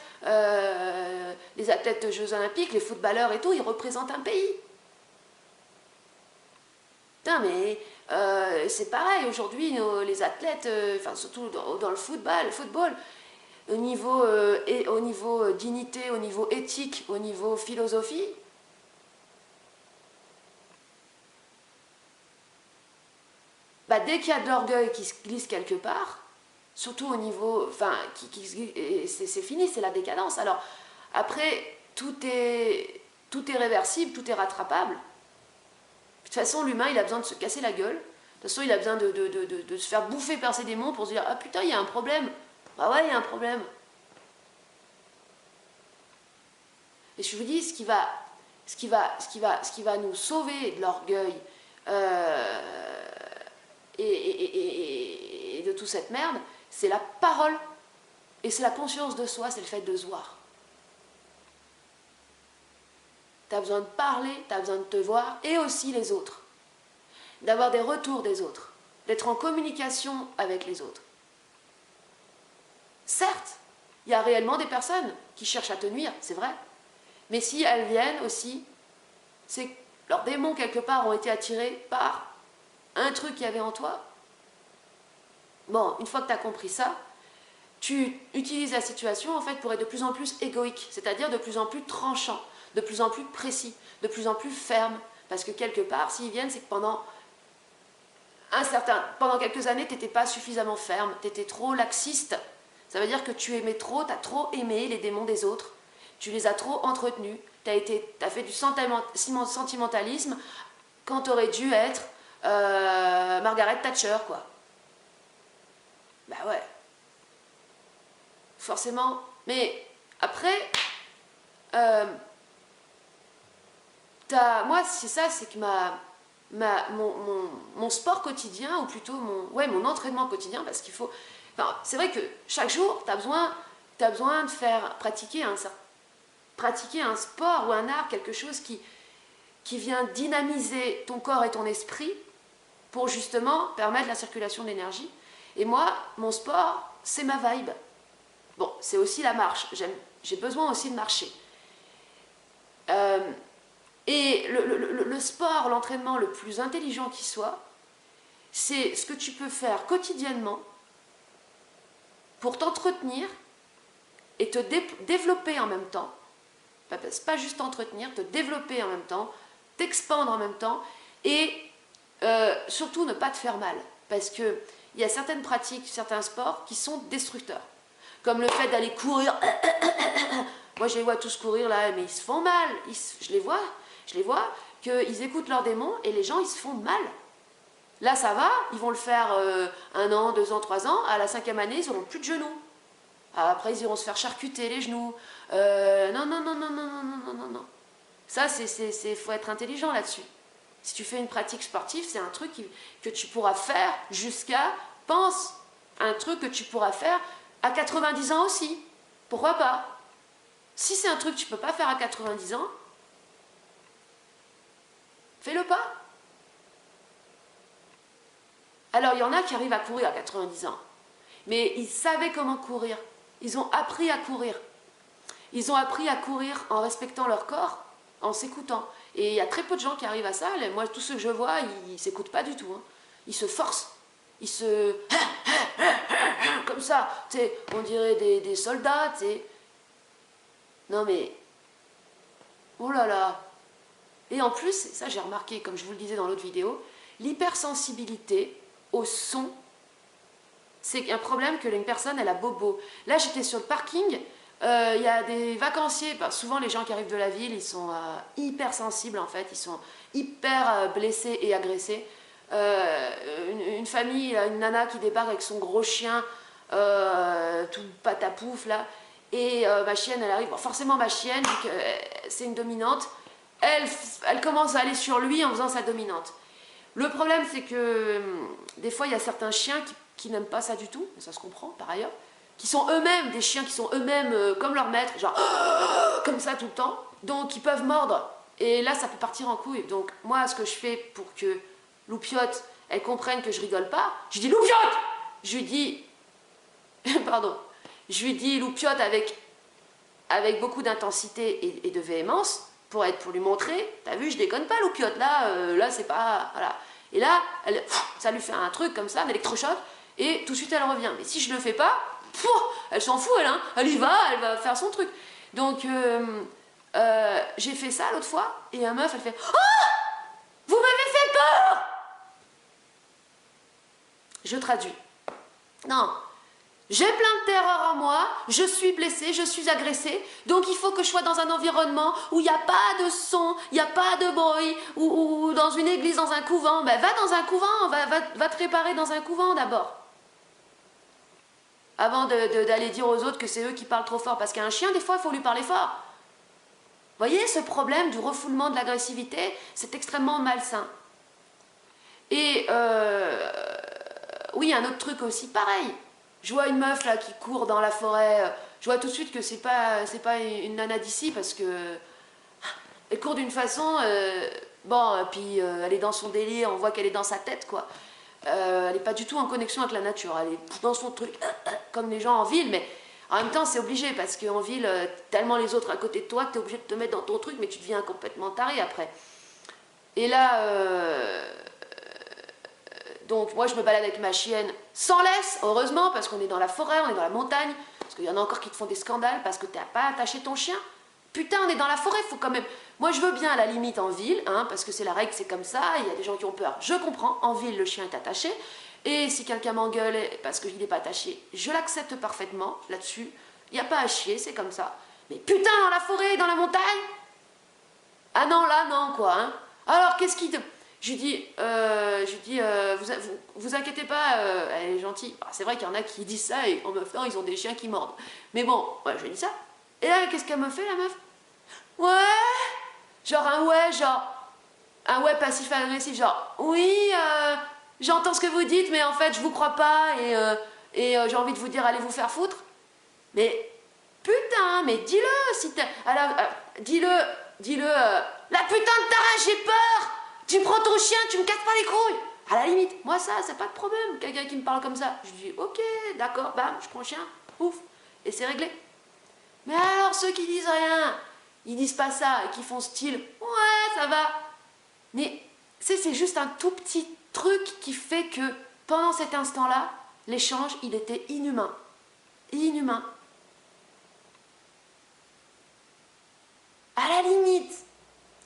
de Jeux Olympiques, les footballeurs et tout, ils représentent un pays. Putain, mais c'est pareil, aujourd'hui, les athlètes, surtout dans le football, au niveau dignité, au niveau éthique, au niveau philosophie, dès qu'il y a de l'orgueil qui se glisse quelque part, surtout au niveau, c'est fini, c'est la décadence. Alors, après, tout est tout est réversible, tout est rattrapable. De toute façon, l'humain, il a besoin de se casser la gueule. De toute façon, il a besoin de se faire bouffer par ses démons pour se dire « Ah putain, il y a un problème. Ah ouais, il y a un problème. » Et je vous dis, ce qui va nous sauver de l'orgueil et de toute cette merde, c'est la parole. Et c'est la conscience de soi, c'est le fait de se voir. Tu as besoin de parler, tu as besoin de te voir, et aussi les autres. D'avoir des retours des autres, d'être en communication avec les autres. Certes, il y a réellement des personnes qui cherchent à te nuire, c'est vrai. Mais si elles viennent aussi, c'est que leurs démons quelque part ont été attirés par un truc qu'il y avait en toi. Bon, une fois que tu as compris ça, tu utilises la situation en fait pour être de plus en plus égoïque, c'est-à-dire de plus en plus tranchant, de plus en plus précis, de plus en plus ferme. Parce que quelque part, s'ils viennent, c'est que pendant quelques années, tu n'étais pas suffisamment ferme, tu étais trop laxiste. Ça veut dire que tu aimais trop, tu as trop aimé les démons des autres, tu les as trop entretenus, tu as fait du sentimentalisme quand tu aurais dû être Margaret Thatcher, quoi. Bah ouais. Forcément. Mais après, moi, c'est ça, c'est que mon sport quotidien, ou plutôt mon entraînement quotidien, parce qu'il faut... Enfin, c'est vrai que chaque jour, tu as besoin de faire pratiquer un sport ou un art, quelque chose qui vient dynamiser ton corps et ton esprit pour justement permettre la circulation de l'énergie. Et moi, mon sport, c'est ma vibe. Bon, c'est aussi la marche. J'ai besoin aussi de marcher. Et le sport, l'entraînement le plus intelligent qui soit, c'est ce que tu peux faire quotidiennement pour t'entretenir et te développer en même temps. C'est pas juste t'entretenir, te développer en même temps, t'expandre en même temps et surtout ne pas te faire mal. Parce qu'il y a certaines pratiques, certains sports qui sont destructeurs. Comme le fait d'aller courir. Moi, je les vois tous courir là, mais ils se font mal. Je les vois qu'ils écoutent leurs démons et les gens, ils se font mal. Là, ça va, ils vont le faire 1 an, 2 ans, 3 ans. À la 5e année, ils n'auront plus de genoux. Après, ils iront se faire charcuter les genoux. Non. Ça, faut être intelligent là-dessus. Si tu fais une pratique sportive, c'est un truc que tu pourras faire pense, un truc que tu pourras faire à 90 ans aussi. Pourquoi pas? Si c'est un truc que tu ne peux pas faire à 90 ans, fais-le pas. Alors, il y en a qui arrivent à courir à 90 ans. Mais ils savaient comment courir. Ils ont appris à courir. Ils ont appris à courir en respectant leur corps, en s'écoutant. Et il y a très peu de gens qui arrivent à ça. Moi, tous ceux que je vois, ils ne s'écoutent pas du tout. Hein. Ils se forcent. Ils se... comme ça. On dirait des soldats. Non mais... Oh là là. Et en plus, ça j'ai remarqué, comme je vous le disais dans l'autre vidéo, l'hypersensibilité au son, c'est un problème que une personne, elle a bobo. Là, j'étais sur le parking, il y a des vacanciers, souvent les gens qui arrivent de la ville, ils sont hypersensibles en fait, ils sont hyper blessés et agressés. Une famille, une nana qui débarque avec son gros chien, tout patapouf là, et ma chienne, elle arrive, bon, forcément ma chienne, vu que c'est une dominante, elle commence à aller sur lui en faisant sa dominante. Le problème, c'est que des fois, il y a certains chiens qui n'aiment pas ça du tout, ça se comprend par ailleurs, qui sont eux-mêmes, des chiens qui sont eux-mêmes comme leur maître, genre comme ça tout le temps, donc ils peuvent mordre. Et là, ça peut partir en couille. Donc moi, ce que je fais pour que Loupiote, elle comprenne que je rigole pas, je dis Loupiote. Je lui dis, pardon, je lui dis Loupiote avec beaucoup d'intensité et de véhémence, pour lui montrer, t'as vu, je déconne pas, Loupiote, là c'est pas... Voilà. Et là, ça lui fait un truc comme ça, un électrochoc, et tout de suite elle revient. Mais si je le fais pas, elle s'en fout, elle y va, elle va faire son truc. Donc, j'ai fait ça l'autre fois, et un meuf, elle fait « Oh, vous m'avez fait peur !» Je traduis. Non, J'ai plein de terreur en moi, je suis blessée, je suis agressée, donc il faut que je sois dans un environnement où il n'y a pas de son, il n'y a pas de bruit, ou dans une église, dans un couvent. Ben, va dans un couvent, va te préparer dans un couvent d'abord. Avant d'aller dire aux autres que c'est eux qui parlent trop fort. Parce qu'un chien, des fois, il faut lui parler fort. Vous voyez, ce problème du refoulement de l'agressivité, c'est extrêmement malsain. Et oui, un autre truc aussi, pareil. Je vois une meuf là qui court dans la forêt. Je vois tout de suite que c'est pas une nana d'ici parce que elle court d'une façon. Bon, puis elle est dans son délire. On voit qu'elle est dans sa tête, quoi. Elle n'est pas du tout en connexion avec la nature. Elle est dans son truc, comme les gens en ville. Mais en même temps, c'est obligé parce qu'en ville, tellement les autres à côté de toi que tu es obligé de te mettre dans ton truc, mais tu deviens complètement taré après. Et là. Donc moi je me balade avec ma chienne sans laisse, heureusement, parce qu'on est dans la forêt, on est dans la montagne, parce qu'il y en a encore qui te font des scandales parce que tu n'as pas attaché ton chien. Putain, on est dans la forêt, faut quand même... Moi je veux bien à la limite en ville, hein, parce que c'est la règle, c'est comme ça, il y a des gens qui ont peur, je comprends, en ville le chien est attaché, et si quelqu'un m'engueule parce qu'il n'est pas attaché, je l'accepte parfaitement là-dessus, il n'y a pas à chier, c'est comme ça. Mais putain, dans la forêt, dans la montagne? Ah non, là non quoi, hein. Alors qu'est-ce qui te... Je lui dis, vous inquiétez pas, elle est gentille. C'est vrai qu'il y en a qui disent ça et en me faisant, ils ont des chiens qui mordent. Mais bon, ouais, je lui dis ça. Et là, qu'est-ce qu'elle me fait, la meuf? Ouais, genre un ouais passif-agressif, genre, oui, j'entends ce que vous dites, mais en fait, je vous crois pas et j'ai envie de vous dire, allez vous faire foutre. Mais putain, mais dis-le, si t'es... dis-le, la putain de ta rage, j'ai peur! Tu prends ton chien, tu me casses pas les couilles. À la limite, moi ça, c'est pas de problème. Quelqu'un qui me parle comme ça, je dis ok, d'accord, bam, je prends le chien, ouf, et c'est réglé. Mais alors ceux qui disent rien, ils disent pas ça et qui font style, ouais, ça va. Mais c'est juste un tout petit truc qui fait que pendant cet instant-là, l'échange, il était inhumain. Inhumain. À la limite.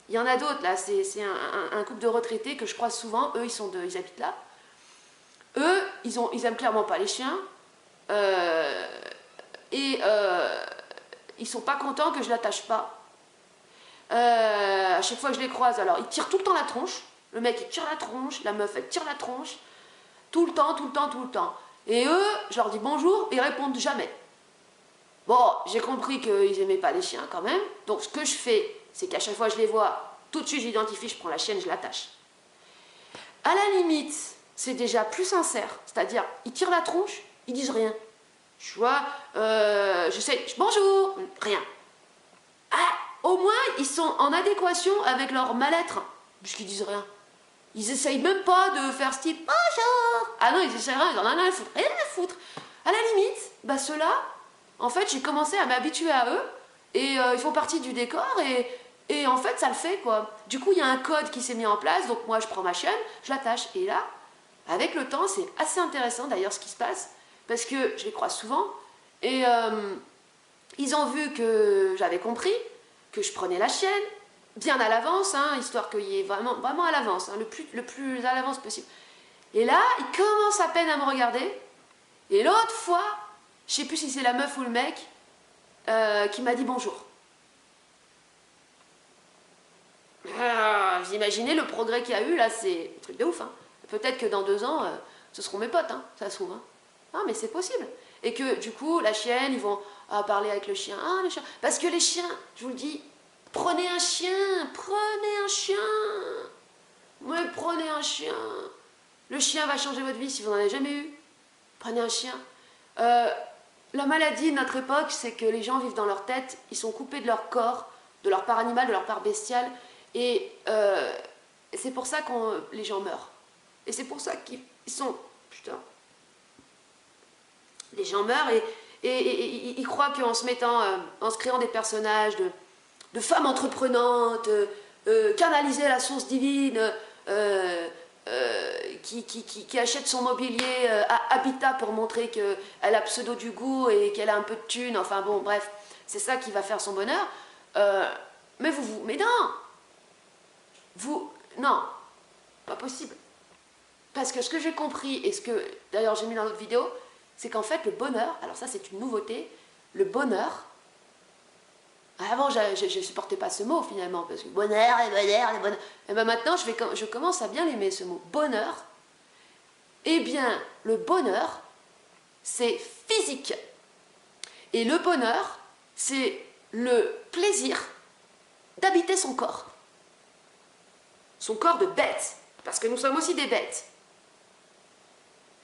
Il y en a d'autres, là, c'est un couple de retraités que je croise souvent, eux, ils habitent là. Eux, ils aiment clairement pas les chiens, et ils sont pas contents que je l'attache pas. À chaque fois que je les croise, alors ils tirent tout le temps la tronche, le mec il tire la tronche, la meuf elle tire la tronche, tout le temps. Et eux, je leur dis bonjour, ils répondent jamais. Bon, j'ai compris qu'ils aimaient pas les chiens quand même, donc ce que je fais, c'est qu'à chaque fois que je les vois, tout de suite j'identifie, je prends la chienne, je l'attache. À la limite, c'est déjà plus sincère, c'est-à-dire, ils tirent la tronche, ils disent rien. Tu vois, je sais, bonjour, rien. Ah, au moins, ils sont en adéquation avec leur mal-être, puisqu'ils disent rien. Ils essayent même pas de faire ce type, bonjour. Ah non, ils essayent rien, ils en ont rien à foutre. À la limite, bah ceux-là, en fait, j'ai commencé à m'habituer à eux, et ils font partie du décor, et en fait, ça le fait, quoi. Du coup, il y a un code qui s'est mis en place, donc moi, je prends ma chienne, je l'attache. Et là, avec le temps, c'est assez intéressant, d'ailleurs, ce qui se passe, parce que je les croise souvent, et ils ont vu que j'avais compris, que je prenais la chienne, bien à l'avance, hein, histoire qu'il y ait vraiment, vraiment à l'avance, hein, le plus à l'avance possible. Et là, ils commencent à peine à me regarder, et l'autre fois, je sais plus si c'est la meuf ou le mec, qui m'a dit bonjour. Vous imaginez le progrès qu'il y a eu là, c'est un truc de ouf. Hein. Peut-être que dans 2 ans, ce seront mes potes, hein, ça se trouve. Hein. Ah, mais c'est possible. Et que du coup, la chienne, ils vont parler avec le chien. Ah, le chien. Parce que les chiens, je vous le dis, prenez un chien. Ouais, prenez un chien. Le chien va changer votre vie si vous n'en avez jamais eu. Prenez un chien. La maladie de notre époque, c'est que les gens vivent dans leur tête, ils sont coupés de leur corps, de leur part animale, de leur part bestiale, et c'est pour ça que les gens meurent. Et c'est pour ça qu'ils sont... Putain. Les gens meurent et ils croient qu'en se mettant, en se créant des personnages de femmes entreprenantes, canaliser la source divine, qui achète son mobilier à Habitat pour montrer qu'elle a pseudo du goût et qu'elle a un peu de thunes, enfin bon, bref, c'est ça qui va faire son bonheur. Mais non, pas possible. Parce que ce que j'ai compris, et ce que d'ailleurs j'ai mis dans notre vidéo, c'est qu'en fait, le bonheur, alors ça c'est une nouveauté, le bonheur, avant je ne supportais pas ce mot finalement, parce que bonheur, et bonheur, et bien maintenant je commence à bien l'aimer ce mot, bonheur. Eh bien, le bonheur, c'est physique. Et le bonheur, c'est le plaisir d'habiter son corps. Son corps de bête, parce que nous sommes aussi des bêtes.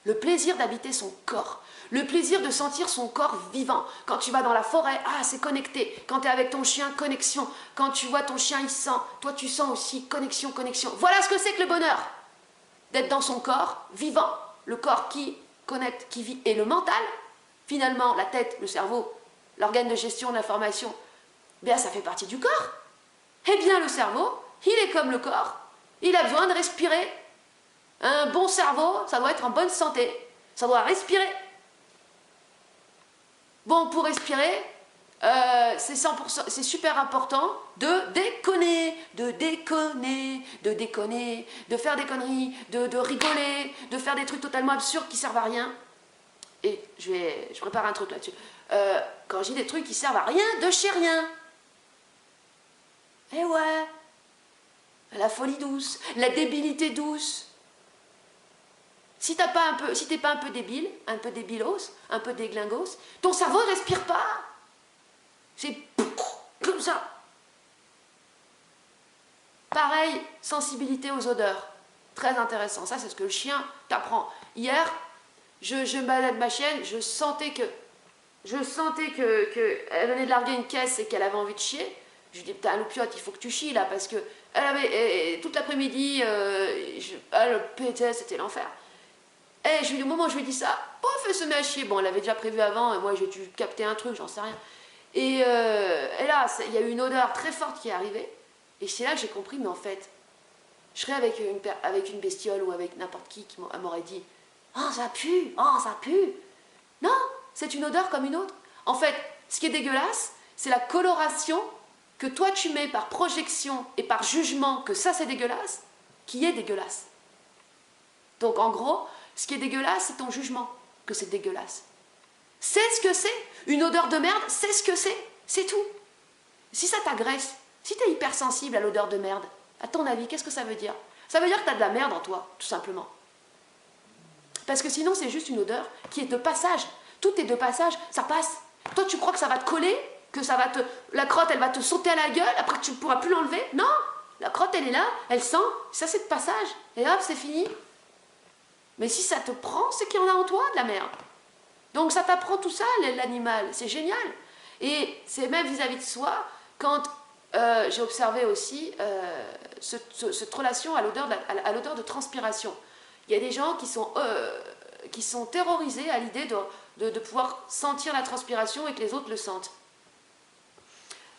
Le plaisir d'habiter son corps. Le plaisir de sentir son corps vivant. Quand tu vas dans la forêt, ah, c'est connecté. Quand tu es avec ton chien, connexion. Quand tu vois ton chien, il sent. Toi, tu sens aussi connexion, connexion. Voilà ce que c'est que le bonheur. D'être dans son corps vivant. Le corps qui connecte, qui vit. Et le mental, finalement, la tête, le cerveau, l'organe de gestion de l'information, bien, ça fait partie du corps. Eh bien, le cerveau, il est comme le corps. Il a besoin de respirer. Un bon cerveau, ça doit être en bonne santé. Ça doit respirer. Bon, pour respirer, c'est 100%, c'est super important de déconner, de faire des conneries, de rigoler, de faire des trucs totalement absurdes qui servent à rien. Et je prépare un truc là-dessus. Quand je dis des trucs qui servent à rien, de chez rien. Eh ouais, la folie douce, la débilité douce. Si t'es pas un peu débile, un peu débilos, un peu déglingos, ton cerveau ne respire pas. C'est comme ça. Pareil, sensibilité aux odeurs. Très intéressant. Ça, c'est ce que le chien t'apprend. Hier, je balade ma chienne, je sentais que elle venait de larguer une caisse et qu'elle avait envie de chier. Je lui dis, putain, loupiote, il faut que tu chies là, parce que elle avait toute l'après-midi, elle pétait, c'était l'enfer. Et au moment où je lui dis ça, pouf, elle se met à chier. Bon, elle avait déjà prévu avant, et moi j'ai dû capter un truc, j'en sais rien. Et là, il y a eu une odeur très forte qui est arrivée, et c'est là que j'ai compris, mais en fait, je serais avec une bestiole ou avec n'importe qui m'aurait dit, oh ça pue, oh ça pue. Non, c'est une odeur comme une autre. En fait, ce qui est dégueulasse, c'est la coloration que toi tu mets par projection et par jugement que ça c'est dégueulasse, qui est dégueulasse. Donc en gros, ce qui est dégueulasse, c'est ton jugement que c'est dégueulasse. C'est ce que c'est. Une odeur de merde, c'est ce que c'est tout. Si ça t'agresse, si tu es hypersensible à l'odeur de merde, à ton avis, qu'est-ce que ça veut dire? Ça veut dire que tu as de la merde en toi, tout simplement. Parce que sinon, c'est juste une odeur qui est de passage. Tout est de passage, ça passe. Toi, tu crois que ça va te coller, que la crotte, elle va te sauter à la gueule, après tu ne pourras plus l'enlever? Non, la crotte, elle est là, elle sent, ça c'est de passage. Et hop, c'est fini. Mais si ça te prend, c'est qu'il y en a en toi de la merde. Donc ça t'apprend tout ça, l'animal. C'est génial. Et c'est même vis-à-vis de soi, quand j'ai observé aussi cette relation à l'odeur de transpiration. Il y a des gens qui sont terrorisés à l'idée de pouvoir sentir la transpiration et que les autres le sentent.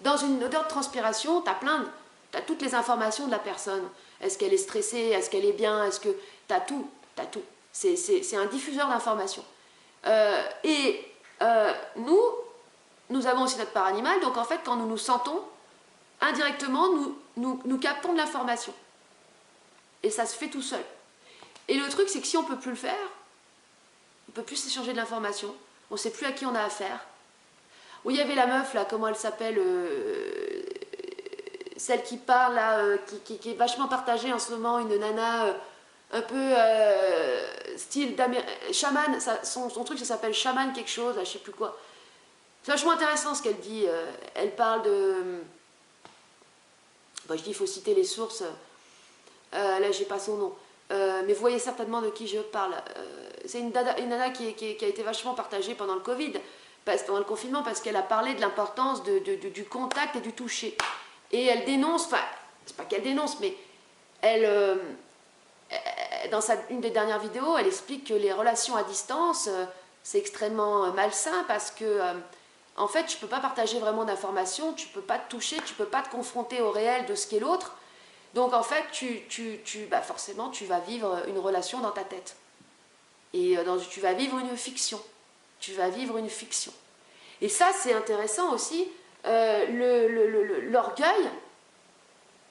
Dans une odeur de transpiration, t'as toutes les informations de la personne. Est-ce qu'elle est stressée? Est-ce qu'elle est bien? Est-ce que t'as tout? T'as tout. C'est un diffuseur d'informations. Nous avons aussi notre part animale, donc en fait, quand nous nous sentons, indirectement, nous captons de l'information. Et ça se fait tout seul. Et le truc, c'est que si on ne peut plus le faire, on ne peut plus s'échanger de l'information, on ne sait plus à qui on a affaire. Où il y avait la meuf, là, comment elle s'appelle, celle qui parle, là, qui est vachement partagée en ce moment, une nana un peu style chaman, son truc ça s'appelle chaman quelque chose, là, je sais plus quoi. C'est vachement intéressant ce qu'elle dit. Elle parle de... Bon, je dis il faut citer les sources. Là j'ai pas son nom. Mais vous voyez certainement de qui je parle. C'est une nana qui a été vachement partagée pendant le Covid, pendant le confinement, parce qu'elle a parlé de l'importance du contact et du toucher. Et elle dénonce, enfin, c'est pas qu'elle dénonce, mais elle... dans une des dernières vidéos, elle explique que les relations à distance, c'est extrêmement malsain parce que, en fait, tu ne peux pas partager vraiment d'informations, tu ne peux pas te toucher, tu ne peux pas te confronter au réel de ce qu'est l'autre. Donc, en fait, forcément, tu vas vivre une relation dans ta tête. Et tu vas vivre une fiction. Tu vas vivre une fiction. Et ça, c'est intéressant aussi. L'orgueil,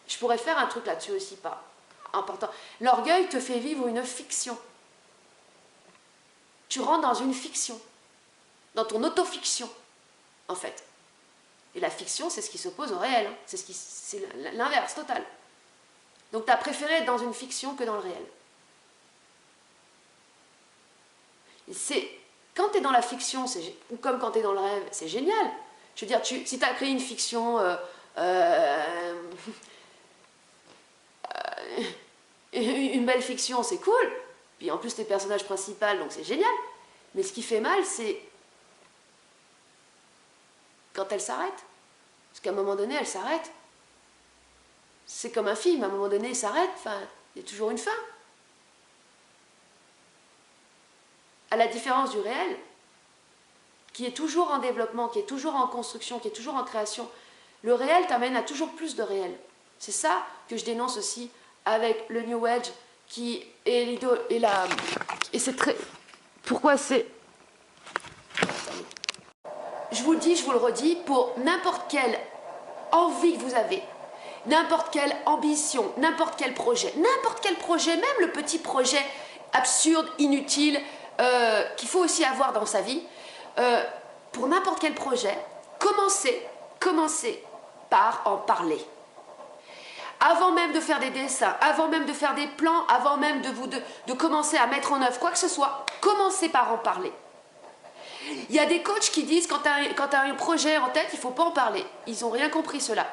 je pourrais faire un truc là-dessus aussi, pas important. L'orgueil te fait vivre une fiction. tu rentres dans une fiction, dans ton autofiction, en fait. Et la fiction, c'est ce qui s'oppose au réel, hein. C'est l'inverse total. Donc tu as préféré être dans une fiction que dans le réel. Quand tu es dans la fiction, ou comme quand tu es dans le rêve, c'est génial. Je veux dire, si tu as créé une fiction, une belle fiction, c'est cool. Puis en plus, t'es personnage principal, donc c'est génial. Mais ce qui fait mal, c'est quand elle s'arrête. Parce qu'à un moment donné, elle s'arrête. C'est comme un film, à un moment donné, il s'arrête. Enfin, il y a toujours une fin. À la différence du réel, qui est toujours en développement, qui est toujours en construction, qui est toujours en création, le réel t'amène à toujours plus de réel. C'est ça que je dénonce aussi avec le New Age, qui est l'idole et la... Et c'est très... Pourquoi c'est... Je vous le dis, je vous le redis, pour n'importe quelle envie que vous avez, n'importe quelle ambition, n'importe quel projet, même le petit projet absurde, inutile, qu'il faut aussi avoir dans sa vie, pour n'importe quel projet, commencez par en parler. Avant même de faire des dessins, avant même de faire des plans, avant même de commencer à mettre en œuvre quoi que ce soit, commencez par en parler. Il y a des coachs qui disent quand tu as un projet en tête, il ne faut pas en parler. Ils n'ont rien compris cela.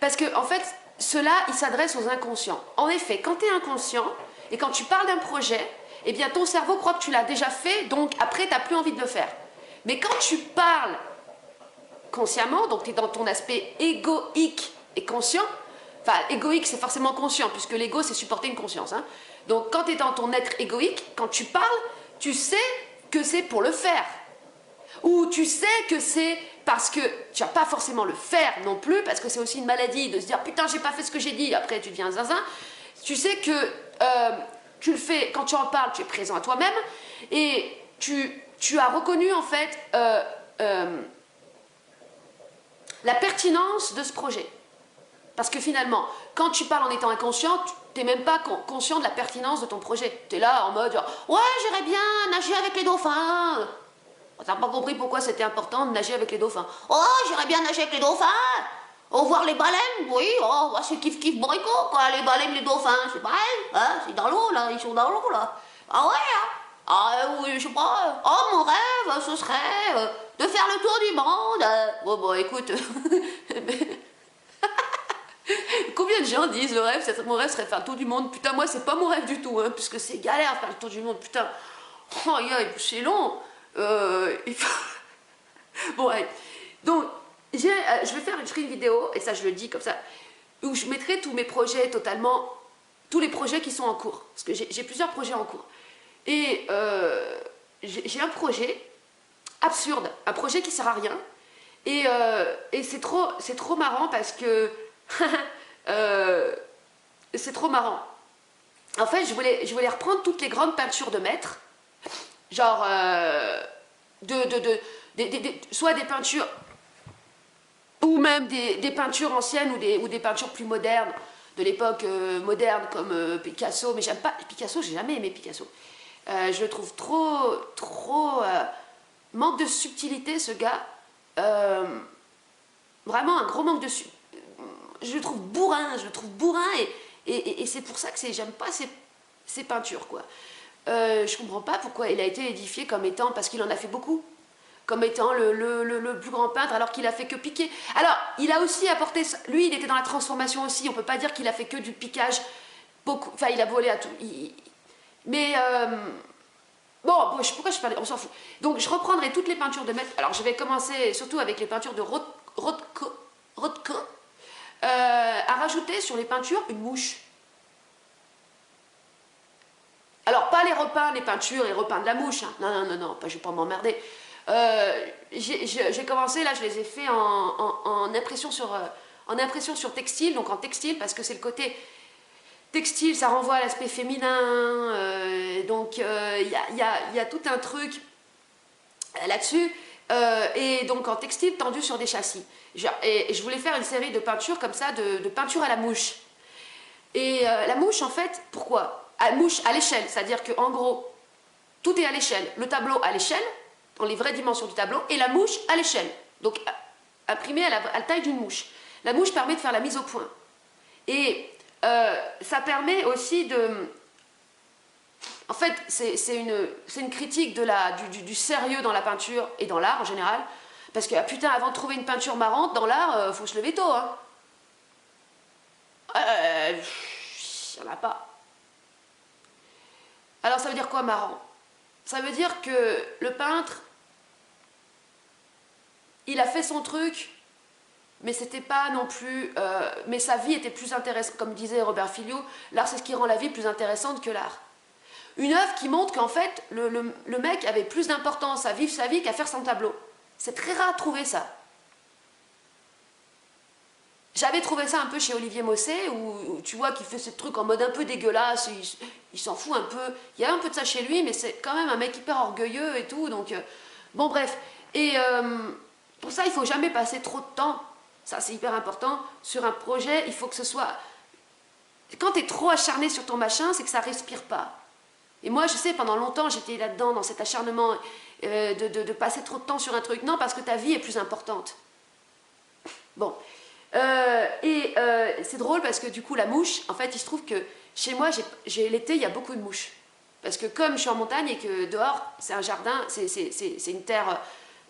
Parce que en fait, cela, il s'adresse aux inconscients. En effet, quand tu es inconscient et quand tu parles d'un projet, eh bien ton cerveau croit que tu l'as déjà fait, donc après tu n'as plus envie de le faire. Mais quand tu parles consciemment, donc tu es dans ton aspect égoïque et conscient, enfin égoïque c'est forcément conscient, puisque l'ego c'est supporter une conscience. Hein. Donc quand tu es dans ton être égoïque, quand tu parles, tu sais que c'est pour le faire. Ou tu sais que c'est parce que tu vas pas forcément le faire non plus, parce que c'est aussi une maladie de se dire putain j'ai pas fait ce que j'ai dit, après tu deviens zinzin. Tu sais que tu le fais, quand tu en parles, tu es présent à toi-même, et tu as reconnu en fait la pertinence de ce projet. Parce que finalement, quand tu parles en étant inconscient, tu n'es même pas conscient de la pertinence de ton projet. Tu es là en mode ouais, j'irais bien nager avec les dauphins. T'as pas compris pourquoi c'était important de nager avec les dauphins. Oh, j'irais bien nager avec les dauphins. Oh, voir les baleines, oui, oh, c'est kiff bricot, quoi, les baleines, les dauphins, c'est pareil, hein, c'est dans l'eau, là, ils sont dans l'eau, là. Ah ouais, hein. Ah oui, je sais pas, oh, mon rêve, ce serait de faire le tour du monde. Bon, écoute, combien de gens disent le rêve, mon rêve serait de faire le tour du monde. Putain, moi, c'est pas mon rêve du tout, hein, puisque c'est galère de faire le tour du monde, putain. Oh, c'est long. Il faut... Bon, allez. Donc, je ferai une vidéo, et ça je le dis comme ça, où je mettrai tous mes projets totalement, tous les projets qui sont en cours, parce que j'ai plusieurs projets en cours. Et j'ai un projet absurde, un projet qui sert à rien, et c'est trop marrant parce que c'est trop marrant. En fait, je voulais reprendre toutes les grandes peintures de maître, genre soit des peintures ou même des peintures anciennes ou des peintures plus modernes, de l'époque moderne comme Picasso, mais j'aime pas Picasso, j'ai jamais aimé Picasso. Je le trouve trop manque de subtilité, ce gars. Vraiment un gros manque de je le trouve bourrin, et c'est pour ça que j'aime pas ces peintures, quoi. Je comprends pas pourquoi il a été édifié comme étant, parce qu'il en a fait beaucoup, comme étant le plus grand peintre, alors qu'il a fait que piquer. Alors, il a aussi apporté, lui, il était dans la transformation aussi, on peut pas dire qu'il a fait que du piquage, beaucoup, enfin, il a volé à tout. Mais, pourquoi je parle, on s'en fout. Donc, je reprendrai toutes les peintures de maître. Alors, je vais commencer surtout avec les peintures de Rothko, à rajouter sur les peintures une mouche. Alors, pas les repeindre les peintures et repeindre la mouche, hein. Non, je ne vais pas m'emmerder. J'ai commencé, là, je les ai fait en impression sur textile, donc en textile, parce que c'est le côté textile, ça renvoie à l'aspect féminin, donc il y a tout un truc là-dessus, et donc en textile tendu sur des châssis. Et je voulais faire une série de peintures comme ça, de peinture à la mouche. Et la mouche, en fait, pourquoi ? À mouche à l'échelle, c'est-à-dire qu'en gros, Tout est à l'échelle. Le tableau à l'échelle, dans les vraies dimensions du tableau, et la mouche à l'échelle. Donc imprimée à la taille d'une mouche. La mouche permet de faire la mise au point. Et ça permet aussi de... En fait, c'est une critique du sérieux dans la peinture et dans l'art en général. Parce que, putain, avant de trouver une peinture marrante, dans l'art, faut se lever tôt. Hein. Il n'y en a pas. Alors, ça veut dire quoi, marrant? Ça veut dire que le peintre, il a fait son truc, mais c'était pas non plus... mais sa vie était plus intéressante. Comme disait Robert Filliou, l'art, c'est ce qui rend la vie plus intéressante que l'art. Une œuvre qui montre qu'en fait, le mec avait plus d'importance à vivre sa vie qu'à faire son tableau. C'est très rare de trouver ça. J'avais trouvé ça un peu chez Olivier Mosset, où tu vois qu'il fait ce truc en mode un peu dégueulasse, il s'en fout un peu. Il y a un peu de ça chez lui, mais c'est quand même un mec hyper orgueilleux et tout. Donc, bon, bref. Et pour ça, il ne faut jamais passer trop de temps. Ça, c'est hyper important. Sur un projet, il faut que ce soit... Quand tu es trop acharné sur ton machin, c'est que ça ne respire pas. Et moi, je sais, pendant longtemps, j'étais là-dedans, dans cet acharnement de passer trop de temps sur un truc. Non, parce que ta vie est plus importante. Bon. C'est drôle parce que du coup, la mouche, en fait, il se trouve que chez moi, l'été, il y a beaucoup de mouches. Parce que comme je suis en montagne et que dehors, c'est un jardin, c'est une terre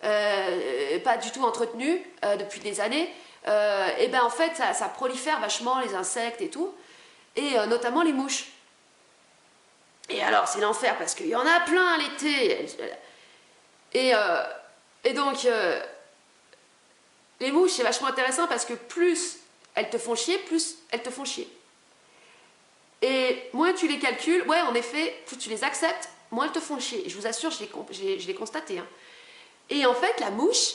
pas du tout entretenue depuis des années, et ben en fait, ça prolifère vachement les insectes et tout, et notamment les mouches. Et alors, c'est l'enfer parce qu'il y en a plein l'été. Et donc, les mouches, c'est vachement intéressant parce que plus elles te font chier, plus elles te font chier. Et moins tu les calcules, ouais, en effet, plus tu les acceptes, moins elles te font chier. Et je vous assure, je l'ai constaté. Hein. Et en fait, la mouche,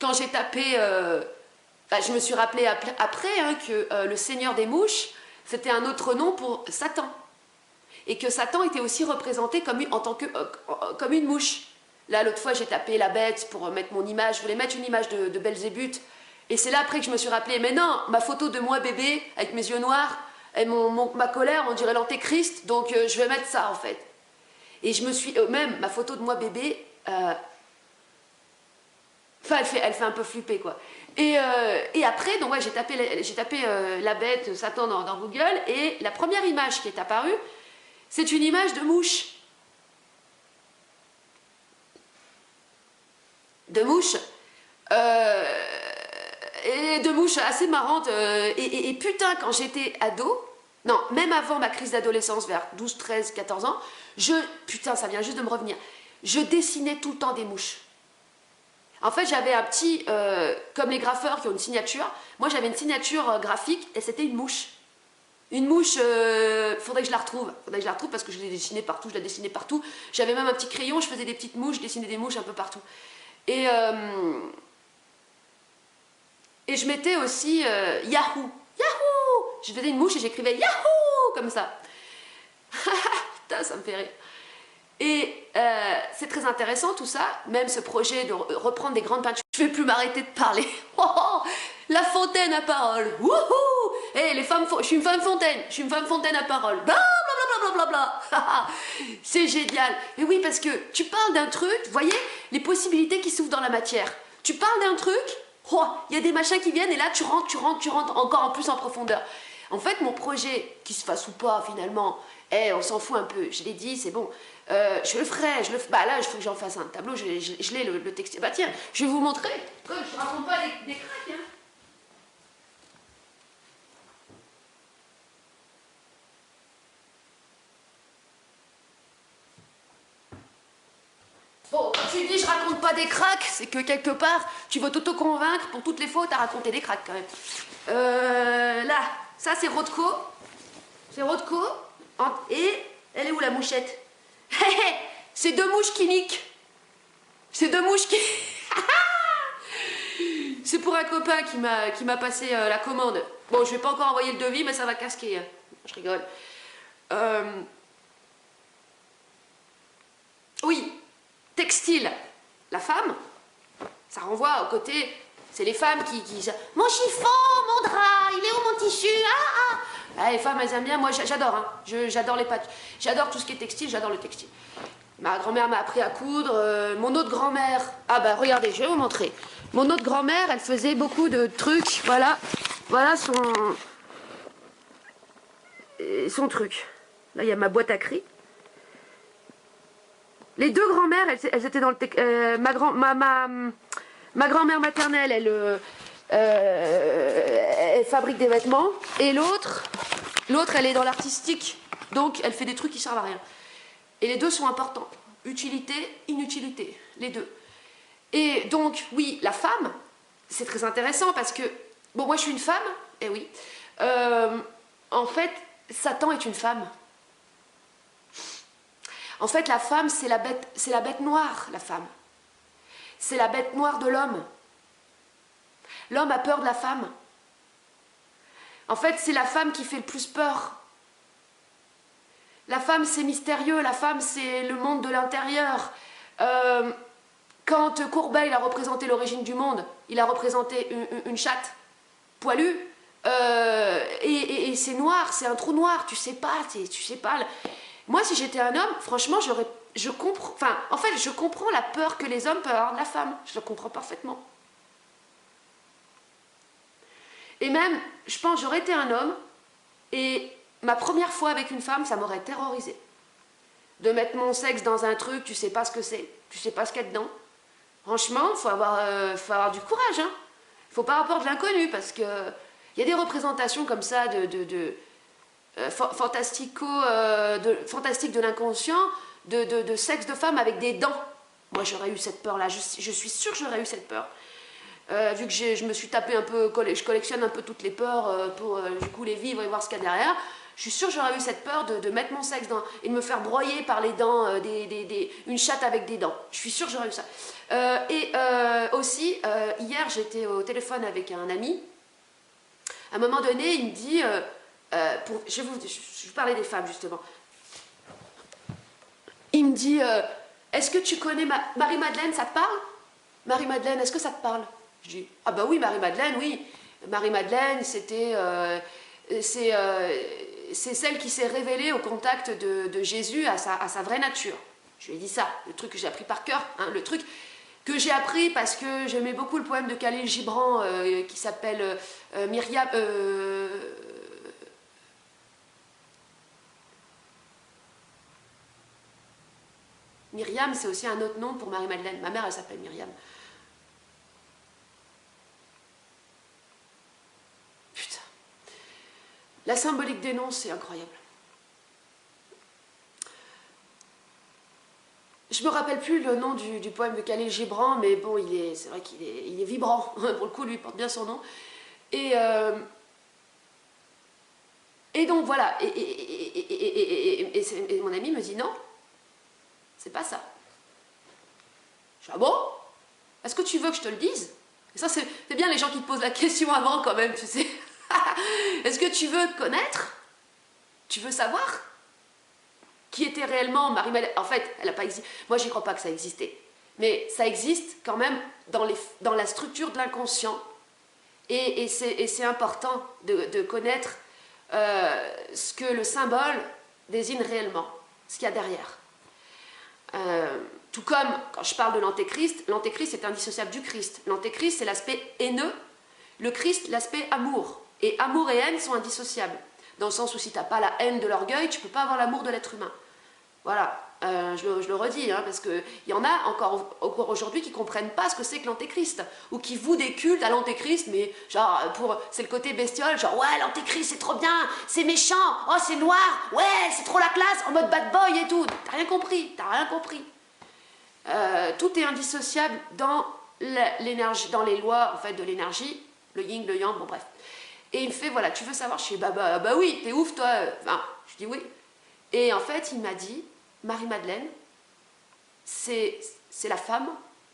quand j'ai tapé... je me suis rappelé après hein, que le seigneur des mouches, c'était un autre nom pour Satan. Et que Satan était aussi représenté comme une mouche. Là, l'autre fois, j'ai tapé la bête pour mettre mon image. Je voulais mettre une image de Belzébuth. Et c'est là, après, que je me suis rappelé, mais non, ma photo de moi bébé, avec mes yeux noirs, et ma colère, on dirait l'antéchrist, donc je vais mettre ça, en fait. Et je me suis... même, ma photo de moi bébé... Enfin, elle fait un peu flipper, quoi. Et après, donc ouais, j'ai tapé la bête, Satan dans Google, et la première image qui est apparue, c'est une image de mouche. De mouche. Et de mouche assez marrante. Et putain, quand j'étais ado, non, même avant ma crise d'adolescence, vers 12, 13, 14 ans, putain, ça vient juste de me revenir, je dessinais tout le temps des mouches. En fait, j'avais un petit, comme les graffeurs qui ont une signature, moi j'avais une signature graphique et c'était une mouche. Une mouche, faudrait que je la retrouve. Parce que je l'ai dessinée partout, je la dessinais partout. J'avais même un petit crayon, je faisais des petites mouches, je dessinais des mouches un peu partout. Et je mettais aussi Yahoo! Yahoo! Je faisais une mouche et j'écrivais Yahoo! Comme ça. Putain, ça me fait rire. Et c'est très intéressant tout ça, même ce projet de reprendre des grandes peintures. Je ne vais plus m'arrêter de parler. Oh, La Fontaine à parole. Wouhou! Hey, les femmes, je suis une femme fontaine. Je suis une femme fontaine à parole. Blablabla. C'est génial. Mais oui, parce que tu parles d'un truc, vous voyez, les possibilités qui s'ouvrent dans la matière. Tu parles d'un truc, oh, il y a des machins qui viennent et là tu rentres encore en plus en profondeur. En fait, mon projet, qu'il se fasse ou pas finalement, on s'en fout un peu. Je l'ai dit, c'est bon. Je le ferai, bah là, il faut que j'en fasse un tableau, je l'ai le texte. Bah tiens, je vais vous montrer. Je ne raconte pas des cracks, hein. Bon, quand tu dis je raconte pas des cracks, c'est que quelque part, tu veux t'auto-convaincre pour toutes les fois où t'as raconté des cracks quand même. Là, ça c'est Rothko. C'est Rothko. Et elle est où la mouchette? C'est deux mouches qui niquent. C'est deux mouches qui... C'est pour un copain qui m'a passé la commande. Bon, je vais pas encore envoyer le devis, mais ça va casquer. Hein. Je rigole. Oui, textile. La femme, ça renvoie au côté... C'est les femmes qui mon chiffon, mon drap, il est où mon tissu? Ah, les femmes, elles aiment bien. Moi, j'adore. Hein. J'adore les pâtes. J'adore tout ce qui est textile. J'adore le textile. Ma grand-mère m'a appris à coudre. Mon autre grand-mère... Ah bah regardez, je vais vous montrer. Mon autre grand-mère, elle faisait beaucoup de trucs. Voilà. Voilà son truc. Là, il y a ma boîte à cris. Les deux grand-mères, elles étaient dans le... ma grand-mère maternelle, elle fabrique des vêtements. Et l'autre, elle est dans l'artistique. Donc, elle fait des trucs qui servent à rien. Et les deux sont importants. Utilité, inutilité. Les deux. Et donc, oui, la femme, c'est très intéressant parce que... Bon, moi, je suis une femme. Eh oui. En fait, Satan est une femme. En fait, la femme, c'est la bête noire, la femme. C'est la bête noire de l'homme. L'homme a peur de la femme. En fait, c'est la femme qui fait le plus peur. La femme, c'est mystérieux. La femme, c'est le monde de l'intérieur. Quand Courbet, il a représenté l'origine du monde, il a représenté une chatte poilue. Et c'est noir, c'est un trou noir. Tu sais pas. Moi, si j'étais un homme, franchement, je comprends la peur que les hommes peuvent avoir de la femme. Je le comprends parfaitement. Et même, je pense, j'aurais été un homme, et ma première fois avec une femme, ça m'aurait terrorisée. De mettre mon sexe dans un truc, tu sais pas ce que c'est, tu sais pas ce qu'il y a dedans. Franchement, faut avoir du courage, hein. Faut pas avoir de l'inconnu, parce que il y a des représentations comme ça fantastique de l'inconscient, de sexe de femme avec des dents. Moi, j'aurais eu cette peur-là. Je suis sûre que j'aurais eu cette peur. Vu que je me suis tapé un peu, je collectionne un peu toutes les peurs pour du coup les vivre et voir ce qu'il y a derrière. Je suis sûre que j'aurais eu cette peur de mettre mon sexe et de me faire broyer par les dents, une chatte avec des dents. Je suis sûre que j'aurais eu ça. Aussi, hier, j'étais au téléphone avec un ami. À un moment donné, il me dit... je vais parler des femmes, justement. Il me dit, est-ce que tu connais Marie-Madeleine, ça te parle? Marie-Madeleine, est-ce que ça te parle? Je dis, ah bah oui, Marie-Madeleine, oui. Marie-Madeleine, c'est celle qui s'est révélée au contact de Jésus à sa vraie nature. Je lui ai dit ça, le truc que j'ai appris par cœur, hein, le truc que j'ai appris parce que j'aimais beaucoup le poème de Khalil Gibran qui s'appelle Myriam... Myriam, c'est aussi un autre nom pour Marie-Madeleine. Ma mère, elle s'appelle Myriam. Putain. La symbolique des noms, c'est incroyable. Je me rappelle plus le nom du poème de Khalil Gibran, mais bon, c'est vrai qu'il est vibrant. Pour le coup, lui, il porte bien son nom. Et donc, voilà. Et mon ami me dit non. C'est pas ça. Je dis, ah bon? Est-ce que tu veux que je te le dise? Et ça, c'est bien les gens qui te posent la question avant quand même, tu sais. Est-ce que tu veux connaître? Tu veux savoir qui était réellement Marie-Madeleine? En fait, elle n'a pas existé. Moi, j'y crois pas que ça existait. Mais ça existe quand même dans la structure de l'inconscient. Et c'est important de connaître ce que le symbole désigne réellement, ce qu'il y a derrière. Tout comme, quand je parle de l'antéchrist est indissociable du Christ. L'antéchrist, c'est l'aspect haineux, le Christ, l'aspect amour. Et amour et haine sont indissociables. Dans le sens où si tu n'as pas la haine de l'orgueil, tu ne peux pas avoir l'amour de l'être humain. Voilà, je le redis, hein, parce qu'il y en a encore aujourd'hui qui ne comprennent pas ce que c'est que l'antéchrist, ou qui vouent des cultes à l'antéchrist, mais genre, c'est le côté bestiole, genre, ouais, l'antéchrist, c'est trop bien, c'est méchant, oh, c'est noir, ouais, c'est trop la classe, en mode bad boy et tout. T'as rien compris. Tout est indissociable dans l'énergie, dans les lois, en fait, de l'énergie, le yin, le yang, bon, bref. Et il me fait, voilà, tu veux savoir? Je suis, bah oui, t'es ouf, toi. Enfin, je dis oui. Et en fait, il m'a dit, Marie-Madeleine, c'est la femme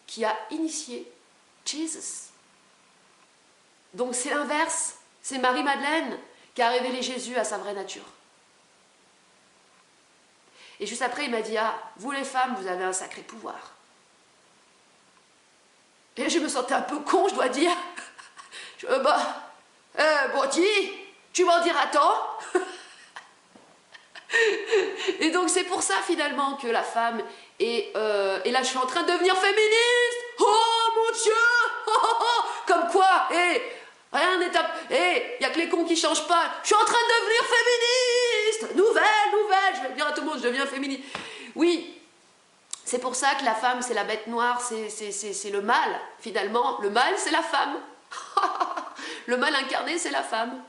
qui a initié Jesus. Donc c'est l'inverse. C'est Marie-Madeleine qui a révélé Jésus à sa vraie nature. Et juste après, il m'a dit, ah, vous les femmes, vous avez un sacré pouvoir. Et je me sentais un peu con, je dois dire. Bon, tu m'en diras tant. Et donc c'est pour ça finalement que la femme Et là, je suis en train de devenir féministe. Oh mon Dieu. Comme quoi, rien n'est il y a que les cons qui changent pas. Je suis en train de devenir féministe. Nouvelle, je vais dire à tout le monde, je deviens féministe. Oui, c'est pour ça que la femme, c'est la bête noire, c'est le mal, finalement. Le mal, c'est la femme. Le mal incarné, c'est la femme.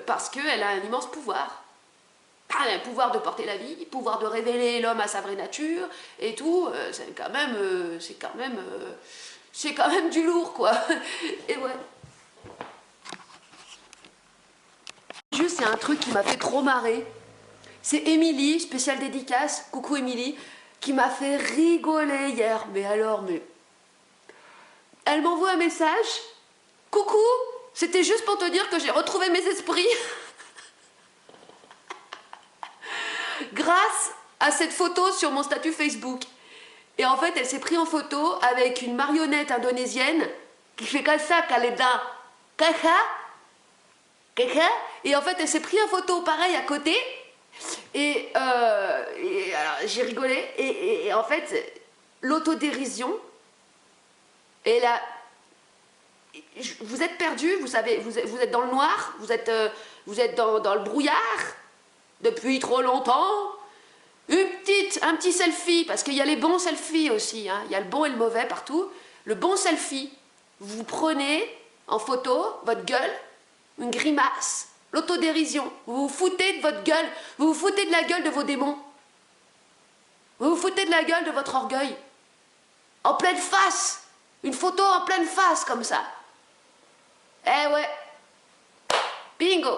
Parce qu'elle a un immense pouvoir. Elle a un pouvoir de porter la vie, pouvoir de révéler l'homme à sa vraie nature, et tout. C'est quand même du lourd, quoi. Et ouais. Juste, il y a un truc qui m'a fait trop marrer. C'est Émilie, spéciale dédicace, coucou Émilie, qui m'a fait rigoler hier. Mais elle m'envoie un message. Coucou, c'était juste pour te dire que j'ai retrouvé mes esprits. Grâce à cette photo sur mon statut Facebook. Et en fait, elle s'est prise en photo avec une marionnette indonésienne qui fait comme ça, qui a les dents. Et en fait, elle s'est prise en photo pareil à côté. Et alors, j'ai rigolé. Et en fait, l'autodérision. Et là, vous êtes perdu, vous savez, vous êtes dans le noir, vous êtes dans le brouillard depuis trop longtemps. Un petit selfie, parce qu'il y a les bons selfies aussi, hein. Il y a le bon et le mauvais partout. Le bon selfie, vous prenez en photo votre gueule, une grimace, l'autodérision. Vous vous foutez de votre gueule, vous vous foutez de la gueule de vos démons. Vous vous foutez de la gueule de votre orgueil. En pleine face. Une photo en pleine face comme ça. Eh ouais. Bingo.